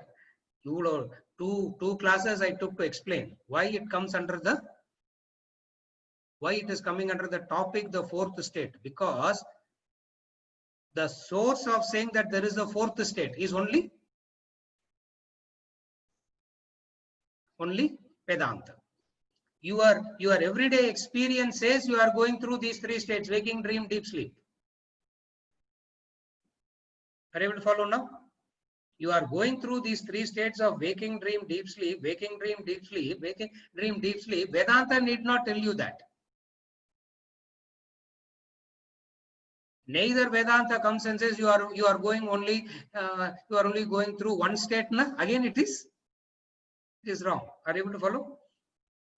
two classes I took to explain why it comes under the, why it is coming under the topic, the fourth state, because the source of saying that there is a fourth state is only Vedanta. Your everyday experience says you are going through these three states: waking, dream, deep sleep. Are you able to follow now? You are going through these three states of waking, dream, deep sleep, waking, dream, deep sleep, waking, dream, deep sleep. Vedanta need not tell you that. Neither Vedanta comes and says you are going only you are only going through one state. Na? Again, it is wrong. Are you able to follow?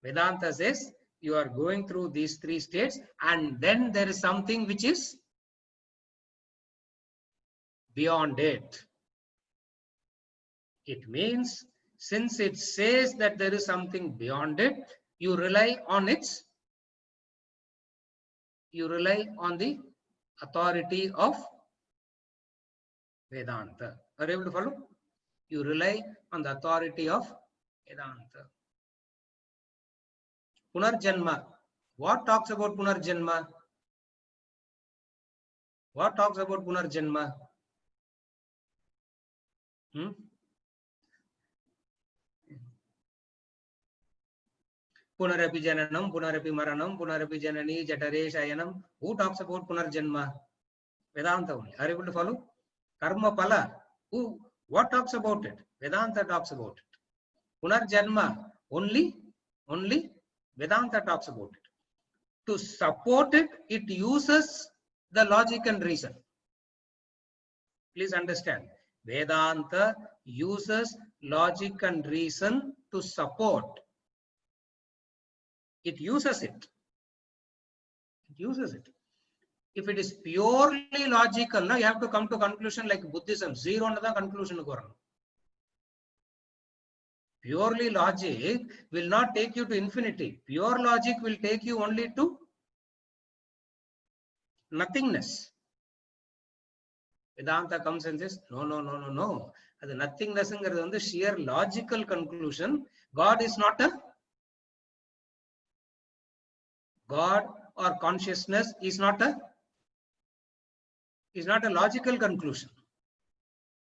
Vedanta says you are going through these three states, and then there is something which is beyond it. It means, since it says that there is something beyond it, you rely on the authority of Vedanta. Are you able to follow? You rely on the authority of Vedanta. Punarjanma. What talks about Punarjanma? What talks about Punarjanma? Punarapi Jananam, Punarapi Maranam, Punarapi Janani, Jatare Shayanam. Who talks about Punarjanma? Vedanta only. Are you able to follow? Karma Pala. Who? What talks about it? Vedanta talks about it. Punarjanma. Only Vedanta talks about it. To support it, it uses the logic and reason. Please understand. Vedanta uses logic and reason to support. It uses it. It uses it. If it is purely logical, now you have to come to conclusion like Buddhism. Zero na conclusion. Purely logic will not take you to infinity. Pure logic will take you only to nothingness. Vedanta comes and says, no. The nothingness is the sheer logical conclusion. God is not a God, or consciousness is not a logical conclusion.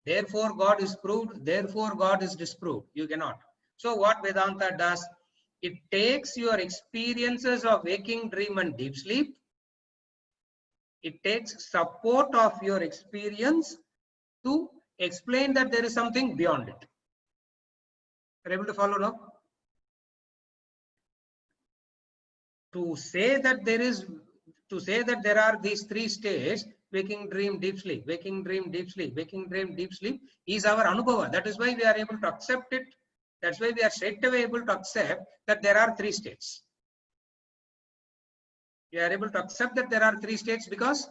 Therefore, God is proved. Therefore, God is disproved. You cannot. So, what Vedanta does? It takes your experiences of waking dream and deep sleep. It takes support of your experience to explain that there is something beyond it. Are you able to follow now? To say that there are these three states, waking dream, deep sleep, waking dream, deep sleep, waking dream, deep sleep, is our anubhava. That is why we are able to accept it. That's why we are straight away able to accept that there are three states. We are able to accept that there are three states because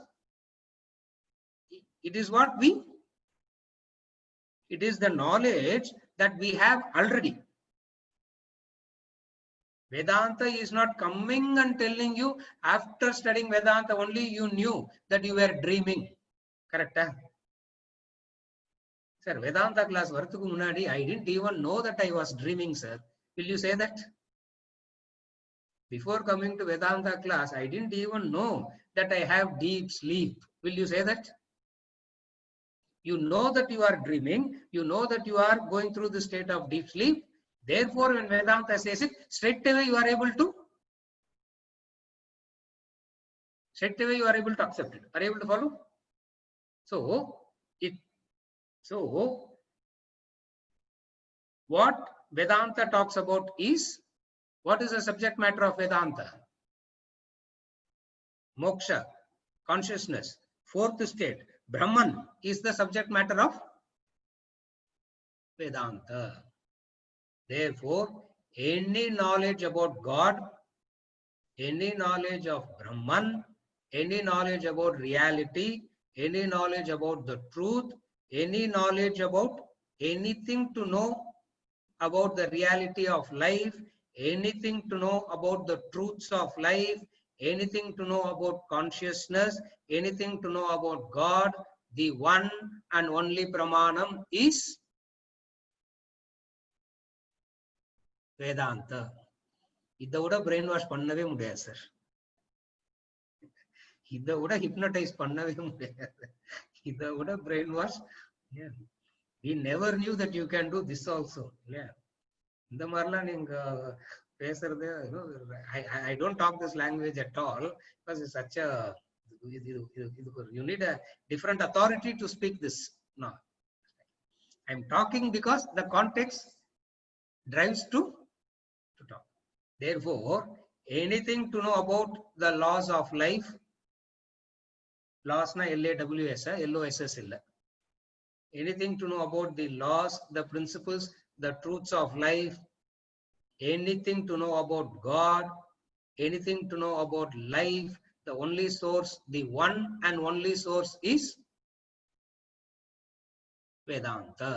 it is what it is the knowledge that we have already. Vedanta is not coming and telling you after studying Vedanta only you knew that you were dreaming. Correct? Sir, Vedanta class varthukku munadi, I didn't even know that I was dreaming, sir. Will you say that? Before coming to Vedanta class, I didn't even know that I have deep sleep. Will you say that? You know that you are dreaming. You know that you are going through the state of deep sleep. Therefore, when Vedanta says it, straight away you are able to accept it. Are you able to follow? So what Vedanta talks about is, what is the subject matter of Vedanta? Moksha, consciousness, fourth state, Brahman is the subject matter of Vedanta. Therefore, any knowledge about God, any knowledge of Brahman, any knowledge about reality, any knowledge about the truth, any knowledge about anything to know about the reality of life, anything to know about the truths of life, anything to know about consciousness, anything to know about God, the one and only Pramanam is Vedanta. இதை விட brain wash பண்ணவே முடியாது sir. இதை விட hypnotise பண்ணவே முடியாது. இதை விட brain wash. We never knew that you can do this also. Yeah. இந்த மாதிரிலாம் நீங்க பேசுறது, I don't talk this language at all because it's such a, you need a different authority to speak this. No, I'm talking because the context drives to talk. Therefore, anything to know about the laws of life, laws na LAWS, LOSS illa. Anything to know about the laws, the principles, the truths of life, anything to know about God, anything to know about life, the only source, the one and only source is Vedanta.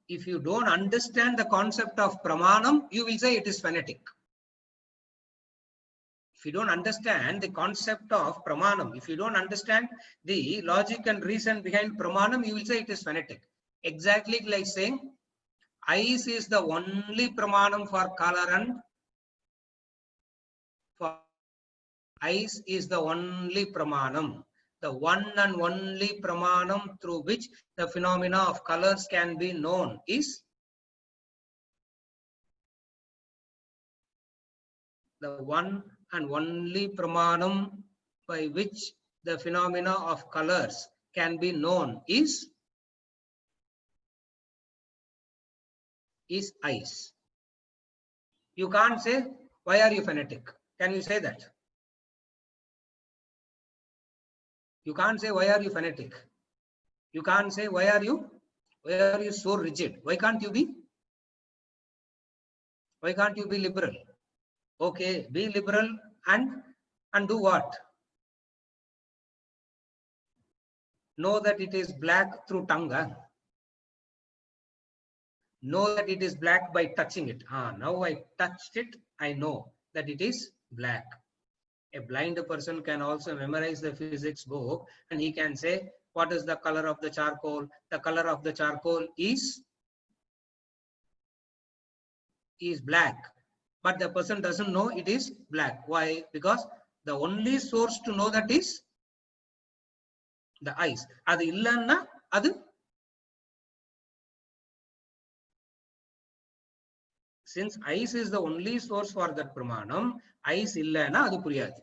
If you don't understand the concept of Pramanam, you will say it is phonetic. If you don't understand the concept of Pramanam, if you don't understand the logic and reason behind Pramanam, you will say it is phonetic. Exactly like saying ice is the only Pramanam for color and for ice is the only Pramanam. The one and only Pramanam through which the phenomena of colors can be known is the one and only Pramanam by which the phenomena of colors can be known is ice. You can't say, why are you fanatic? Can you say that? You can't say, why are you fanatic? You can't say, why are you so rigid? Why can't you be liberal? Okay, be liberal and do what? Know that it is black through tongue. Know that it is black by touching it. Now I touched it, I know that it is black. A blind person can also memorize the physics book and he can say, what is the color of the charcoal? The color of the charcoal is black. But the person doesn't know it is black. Why? Because the only source to know that is the ice. அது இல்லன்னா அது since ice is the only source for that pramanam, ice illana adu puriyadu.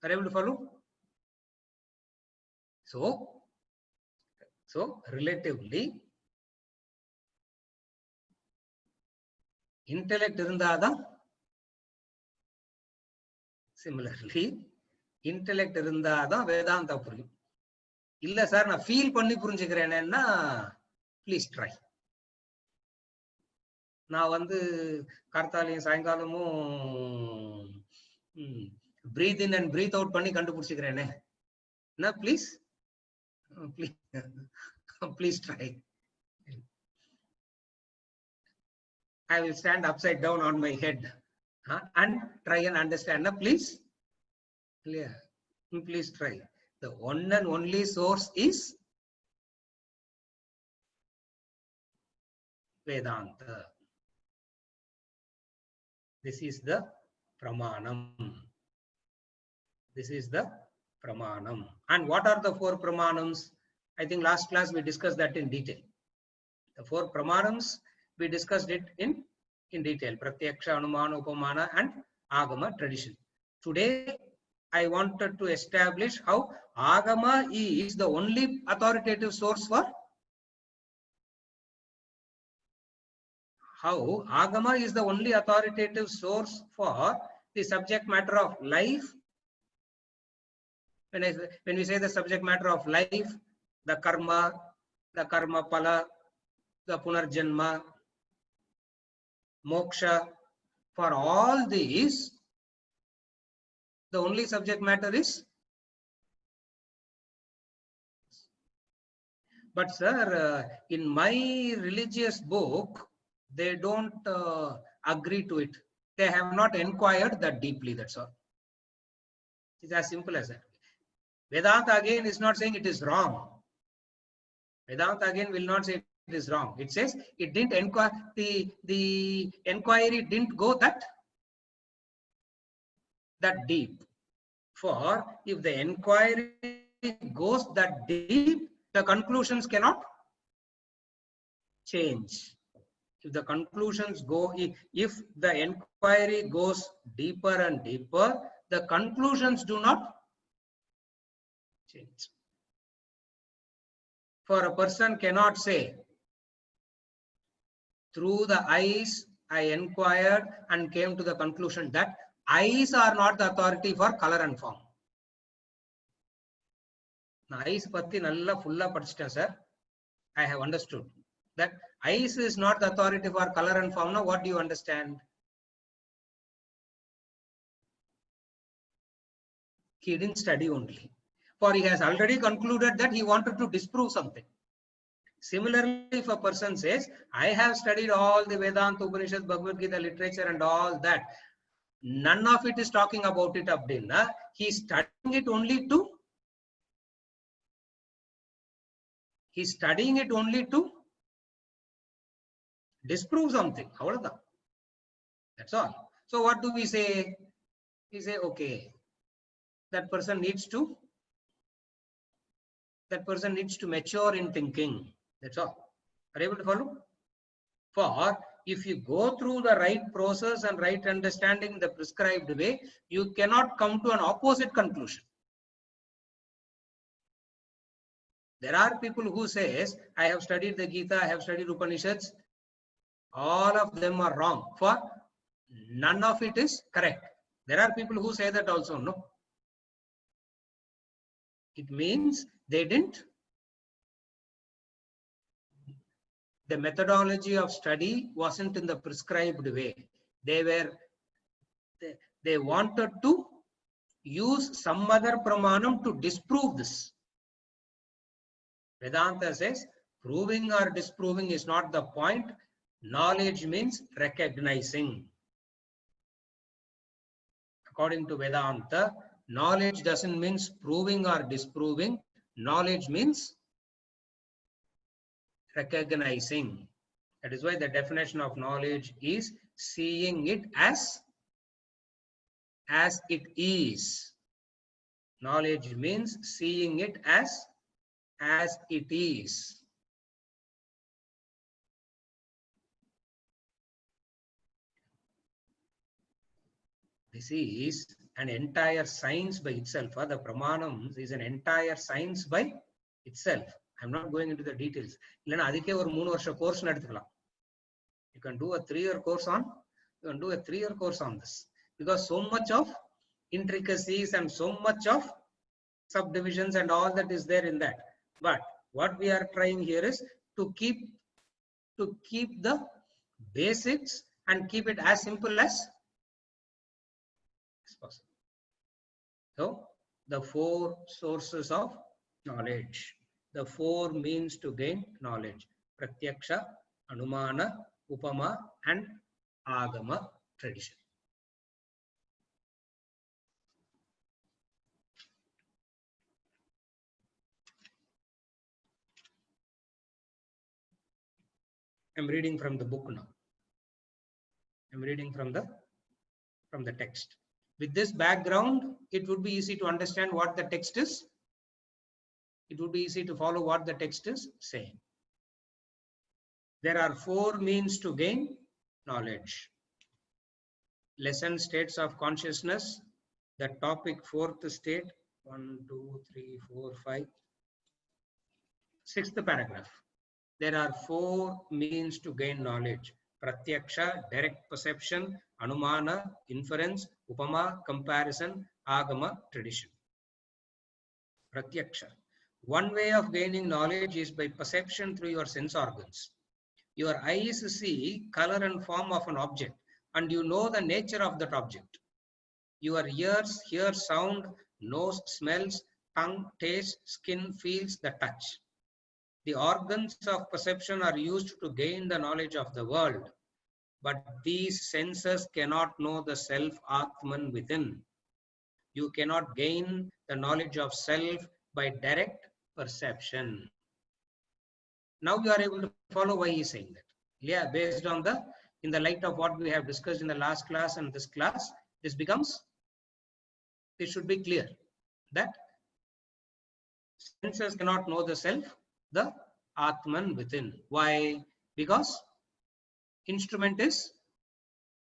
Are you able to follow? So relatively intellect irundada, similarly intellect irundada vedanta puriyum. Illa sir na feel panni purinjikrenna, please try. நான் வந்து கார்த்தாலையும் சாயங்காலமும் breathe in and breathe out பண்ணி கண்டுபிடிச்சிக்கிறேனே. Now please try. I will stand upside down on my head and try and understand. Now please try. The one and only source is Vedanta. This is the pramanam. This is the pramanam. And what are the 4 pramanams? I think last class we discussed that in detail. The 4 pramanams, we discussed it in detail. Pratyaksha, Anumana, Upamana and Agama tradition. Today, I wanted to establish how Agama is the only authoritative source for the subject matter of life. When we say the subject matter of life, the karma phala, the punarjanma, moksha, for all these, the only subject matter is. But sir, in my religious book, they don't agree to it. They have not inquired that deeply, that's all. It's as simple as that. Vedanta again is not saying it is wrong. Vedanta again will not say it is wrong. It says it didn't inquire, the inquiry didn't go that deep. For if the inquiry goes that deep, the conclusions cannot change. If the conclusions go, if the inquiry goes deeper and deeper, the conclusions do not change. For a person cannot say, through the eyes I inquired and came to the conclusion that eyes are not the authority for color and form. Eyes patti nalla fulla padichitan sir. I have understood that eyes is not the authority for color and form. Now what do you understand? He didn't study only. For he has already concluded that he wanted to disprove something. Similarly, if a person says, I have studied all the Vedanta, Upanishad, Bhagavad Gita literature and all that, none of it is talking about it abdinna, he is studying it only to disprove something. That's all. So what do we say? We say, okay, that person needs to mature in thinking. That's all. Are you able to follow? For if you go through the right process and right understanding the prescribed way, you cannot come to an opposite conclusion. There are people who says, I have studied the Gita, I have studied Upanishads. All of them are wrong. For none of it is correct. There are people who say that also, no? It means they didn't. The methodology of study wasn't in the prescribed way. They wanted to use some other pramanam to disprove this. Vedanta says proving or disproving is not the point. Knowledge means recognizing. According to Vedanta, knowledge doesn't mean proving or disproving. Knowledge means recognizing. That is why the definition of knowledge is seeing it as it is. Knowledge means seeing it as it is. This is an entire science by itself. The Pramanam is an entire science by itself. I'm not going into the details. You can do a 3-year course on, this, because so much of intricacies and so much of subdivisions and all that is there in that. But what we are trying here is to keep the basics and keep it as simple as possible. So the 4 sources of knowledge, the 4 means to gain knowledge: Pratyaksha, Anumana, Upama and Agama tradition. I'm reading from the book now. I'm reading from the text. With this background, it would be easy to understand what the text is. It would be easy to follow what the text is saying. There are 4 means to gain knowledge. Lesson states of consciousness. The topic 4th state. 1, 2, 3, 4, 5. 6th paragraph. There are 4 means to gain knowledge: Pratyaksha, direct perception; Anumana, inference; Upama, comparison; Agama, tradition. Pratyaksha. One way of gaining knowledge is by perception through your sense organs. Your eyes see color and form of an object, and you know the nature of that object. Your ears hear sound, nose smells, tongue tastes, skin feels the touch. The organs of perception are used to gain the knowledge of the world, but these senses cannot know the self Atman within. You cannot gain the knowledge of self by direct perception. Now you are able to follow why he is saying that. Yeah, based on in the light of what we have discussed in the last class and this class, this should be clear that senses cannot know the self, the Atman within. Why? Because instrument is,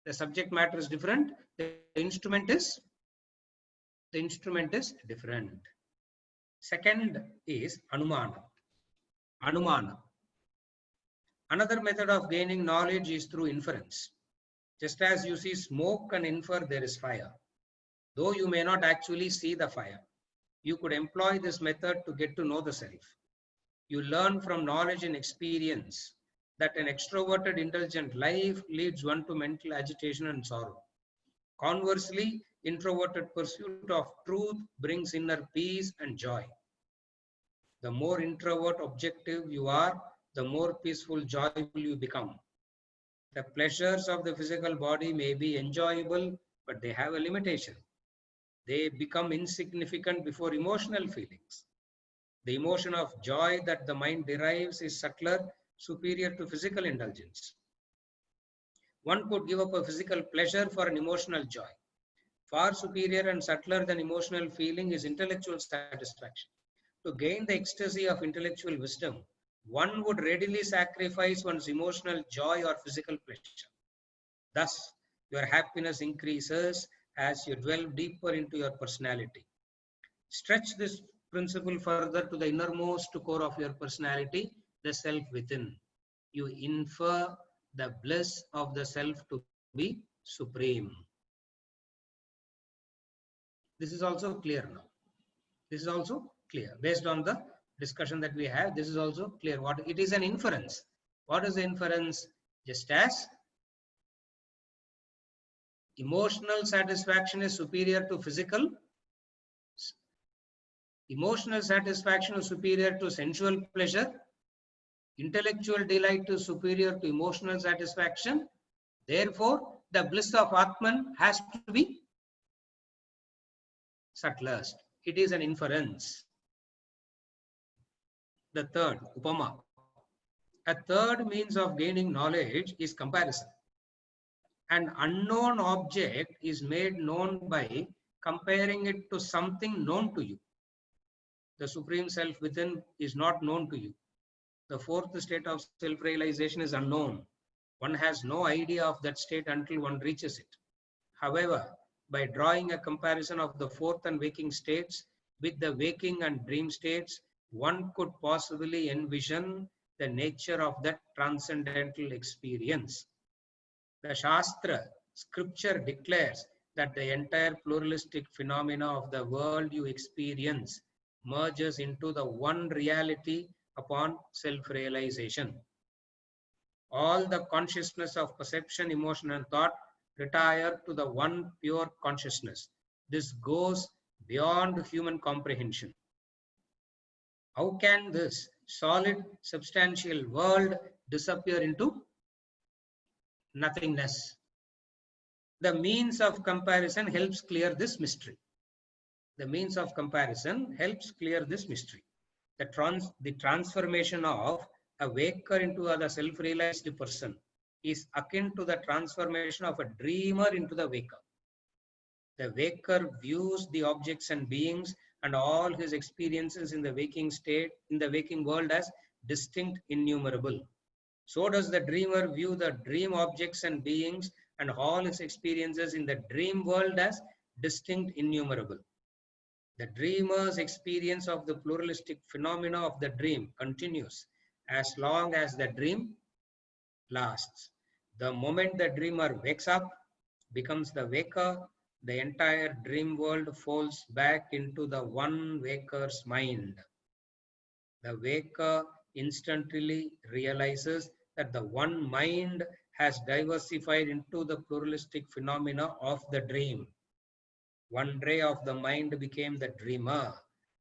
the subject matter is different, the instrument is different. Second is Anumana. Another method of gaining knowledge is through inference. Just as you see smoke and infer there is fire, though you may not actually see the fire. You could employ this method to get to know the self. You learn from knowledge and experience that an extroverted, intelligent life leads one to mental agitation and sorrow. Conversely, introverted pursuit of truth brings inner peace and joy. The more introvert objective you are, the more peaceful, joyful you become. The pleasures of the physical body may be enjoyable, but they have a limitation. They become insignificant before emotional feelings. The emotion of joy that the mind derives is subtler, superior to physical indulgence. One could give up a physical pleasure for an emotional joy. Far superior and subtler than emotional feeling is intellectual satisfaction. To gain the ecstasy of intellectual wisdom, one would readily sacrifice one's emotional joy or physical pleasure. Thus, your happiness increases as you delve deeper into your personality. Stretch this principle further to the innermost core of your personality, the self within. You infer the bliss of the self to be supreme. This is also clear now. This is also clear. Based on the discussion that we have, this is also clear. What it is an inference. What is the inference? Just as emotional satisfaction is superior to physical, emotional satisfaction is superior to sensual pleasure, intellectual delight is superior to emotional satisfaction. Therefore, the bliss of Atman has to be subtlest. It is an inference. The third, Upama. A third means of gaining knowledge is comparison. An unknown object is made known by comparing it to something known to you. The Supreme Self within is not known to you. The fourth state of self-realization is unknown. One has no idea of that state until one reaches it. However, by drawing a comparison of the fourth and waking states with the waking and dream states, one could possibly envision the nature of that transcendental experience. The Shastra, scripture declares that the entire pluralistic phenomena of the world you experience merges into the one reality upon self-realization. All the consciousness of perception, emotion, and thought retire to the one pure consciousness. This goes beyond human comprehension. How can this solid, substantial world disappear into nothingness? The means of comparison helps clear this mystery. The means of comparison helps clear this mystery. The transformation of a waker into a self-realized person is akin to the transformation of a dreamer into the waker. The waker views the objects and beings and all his experiences in the waking state, in the waking world, as distinct, innumerable. So does the dreamer view the dream objects and beings and all his experiences in the dream world as distinct, innumerable. The dreamer's experience of the pluralistic phenomena of the dream continues as long as the dream lasts. The moment the dreamer wakes up, becomes the waker, the entire dream world falls back into the one waker's mind. The waker instantly realizes that the one mind has diversified into the pluralistic phenomena of the dream. One ray of the mind became the dreamer,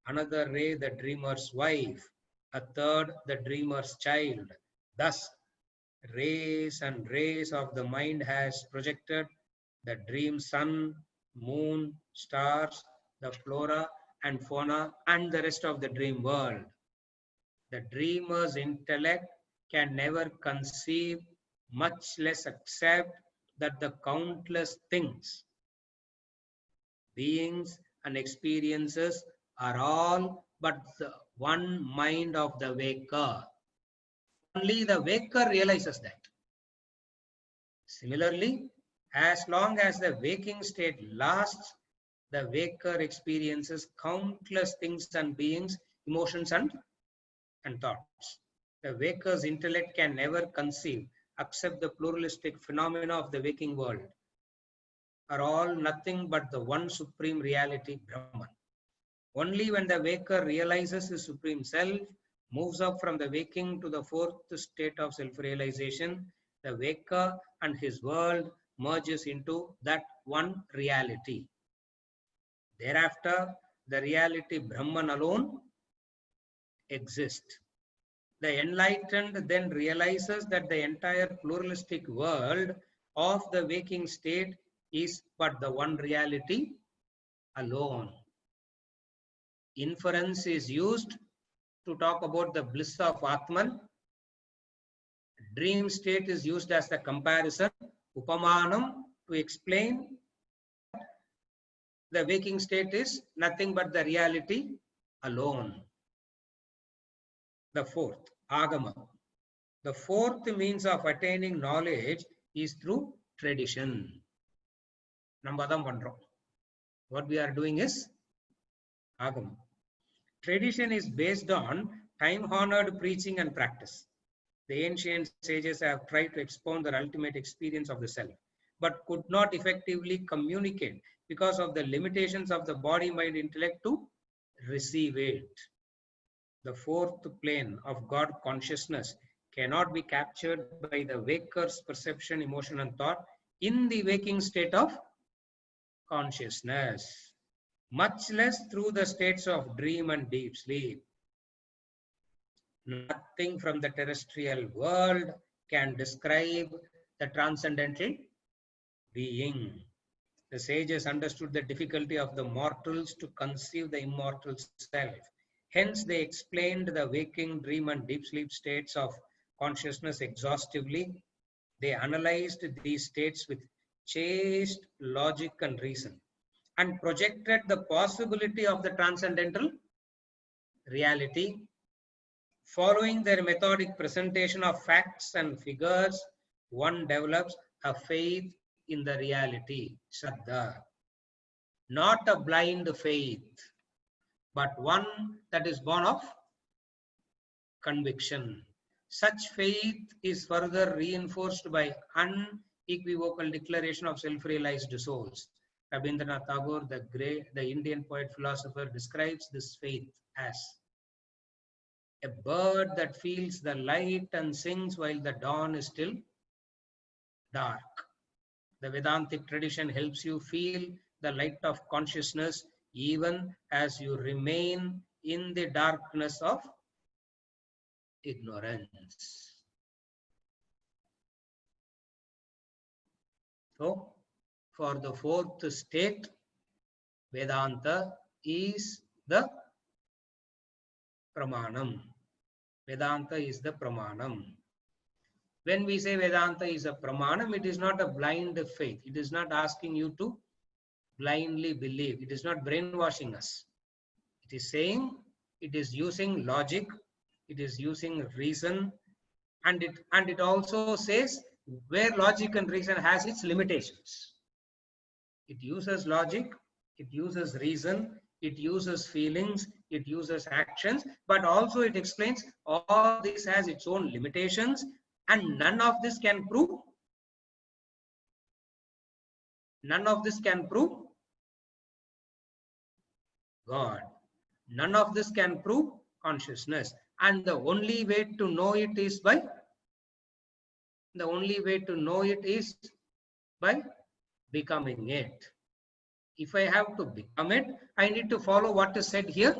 another ray the dreamer's wife, a third the dreamer's child. Thus, rays and rays of the mind has projected the dream sun, moon, stars, the flora and fauna, and the rest of the dream world. The dreamer's intellect can never conceive, much less accept, that the countless things, beings, and experiences are all but the one mind of the waker. Only the waker realizes that. Similarly, as long as the waking state lasts, the waker experiences countless things and beings, emotions, and thoughts. The waker's intellect can never conceive, accept the pluralistic phenomena of the waking world are all nothing but the one supreme reality, Brahman. Only when the waker realizes his supreme self, moves up from the waking to the fourth state of self-realization, the waker and his world merges into that one reality. Thereafter, the reality Brahman alone exists. The enlightened then realizes that the entire pluralistic world of the waking state is but the one reality alone. Inference is used to talk about the bliss of Atman. Dream state is used as the comparison, upamanam, to explain the waking state is nothing but the reality alone. The fourth, agama. The fourth means of attaining knowledge is through tradition. What we are doing is agama. Tradition is based on time-honored preaching and practice. The ancient sages have tried to expound their ultimate experience of the self, but could not effectively communicate because of the limitations of the body, mind, intellect to receive it. The fourth plane of God consciousness cannot be captured by the waker's perception, emotion, and thought in the waking state of consciousness, much less through the states of dream and deep sleep. Nothing from the terrestrial world can describe the transcendental being. The sages understood the difficulty of the mortals to conceive the immortal self. Hence, they explained the waking, dream, and deep sleep states of consciousness exhaustively. They analyzed these states with chaste logic and reason, and projected the possibility of the transcendental reality. Following their methodic presentation of facts and figures, one develops a faith in the reality, Shraddha. Not a blind faith, but one that is born of conviction. Such faith is further reinforced by unequivocal declaration of self-realized souls. Rabindranath Tagore, the Indian poet philosopher, describes this faith as a bird that feels the light and sings while the dawn is still dark. The Vedantic tradition helps you feel the light of consciousness even as you remain in the darkness of ignorance. So, for the fourth state, Vedanta is the Pramanam. Vedanta is the Pramanam. When we say Vedanta is a Pramanam, it is not a blind faith. It is not asking you to blindly believe. It is not brainwashing us. It is saying, it is using logic, it is using reason, and it also says where logic and reason has its limitations. It uses logic, it uses reason, it uses feelings, it uses actions, but also it explains all this has its own limitations, and none of this can prove God. None of this can prove consciousness. And the only way to know it is by becoming it. If I have to become it, I need to follow what is said here.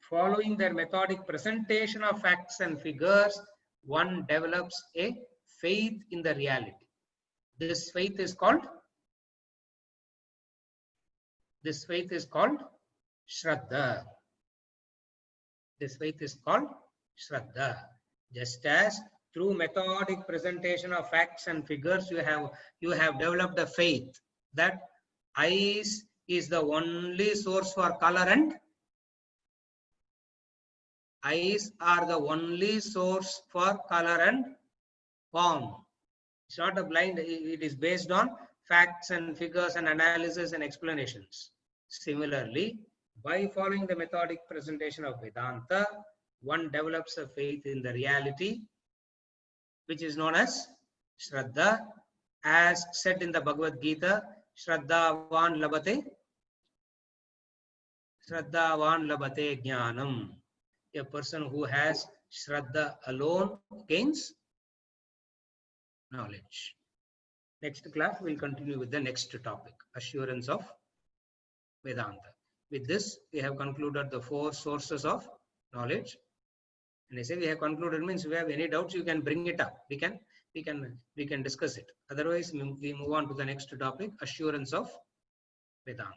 Following their methodic presentation of facts and figures, one develops a faith in the reality. This faith is called Shraddha. This faith is called Shraddha. Just as through methodic presentation of facts and figures, you have developed a faith that eyes is the only source for color, and eyes are the only source for color and form. It's not a blind, it is based on facts and figures and analysis and explanations. Similarly, by following the methodic presentation of Vedanta, one develops a faith in the reality, which is known as Shraddha, as said in the Bhagavad Gita, Shraddhavan labate jnanam. A person who has Shraddha alone gains knowledge. Next class, we'll continue with the next topic, assurance of Vedanta. With this, we have concluded the 4 sources of knowledge. And I say we have concluded means if you have any doubts, you can bring it up. We can discuss it. Otherwise, we move on to the next topic, assurance of Vedanta.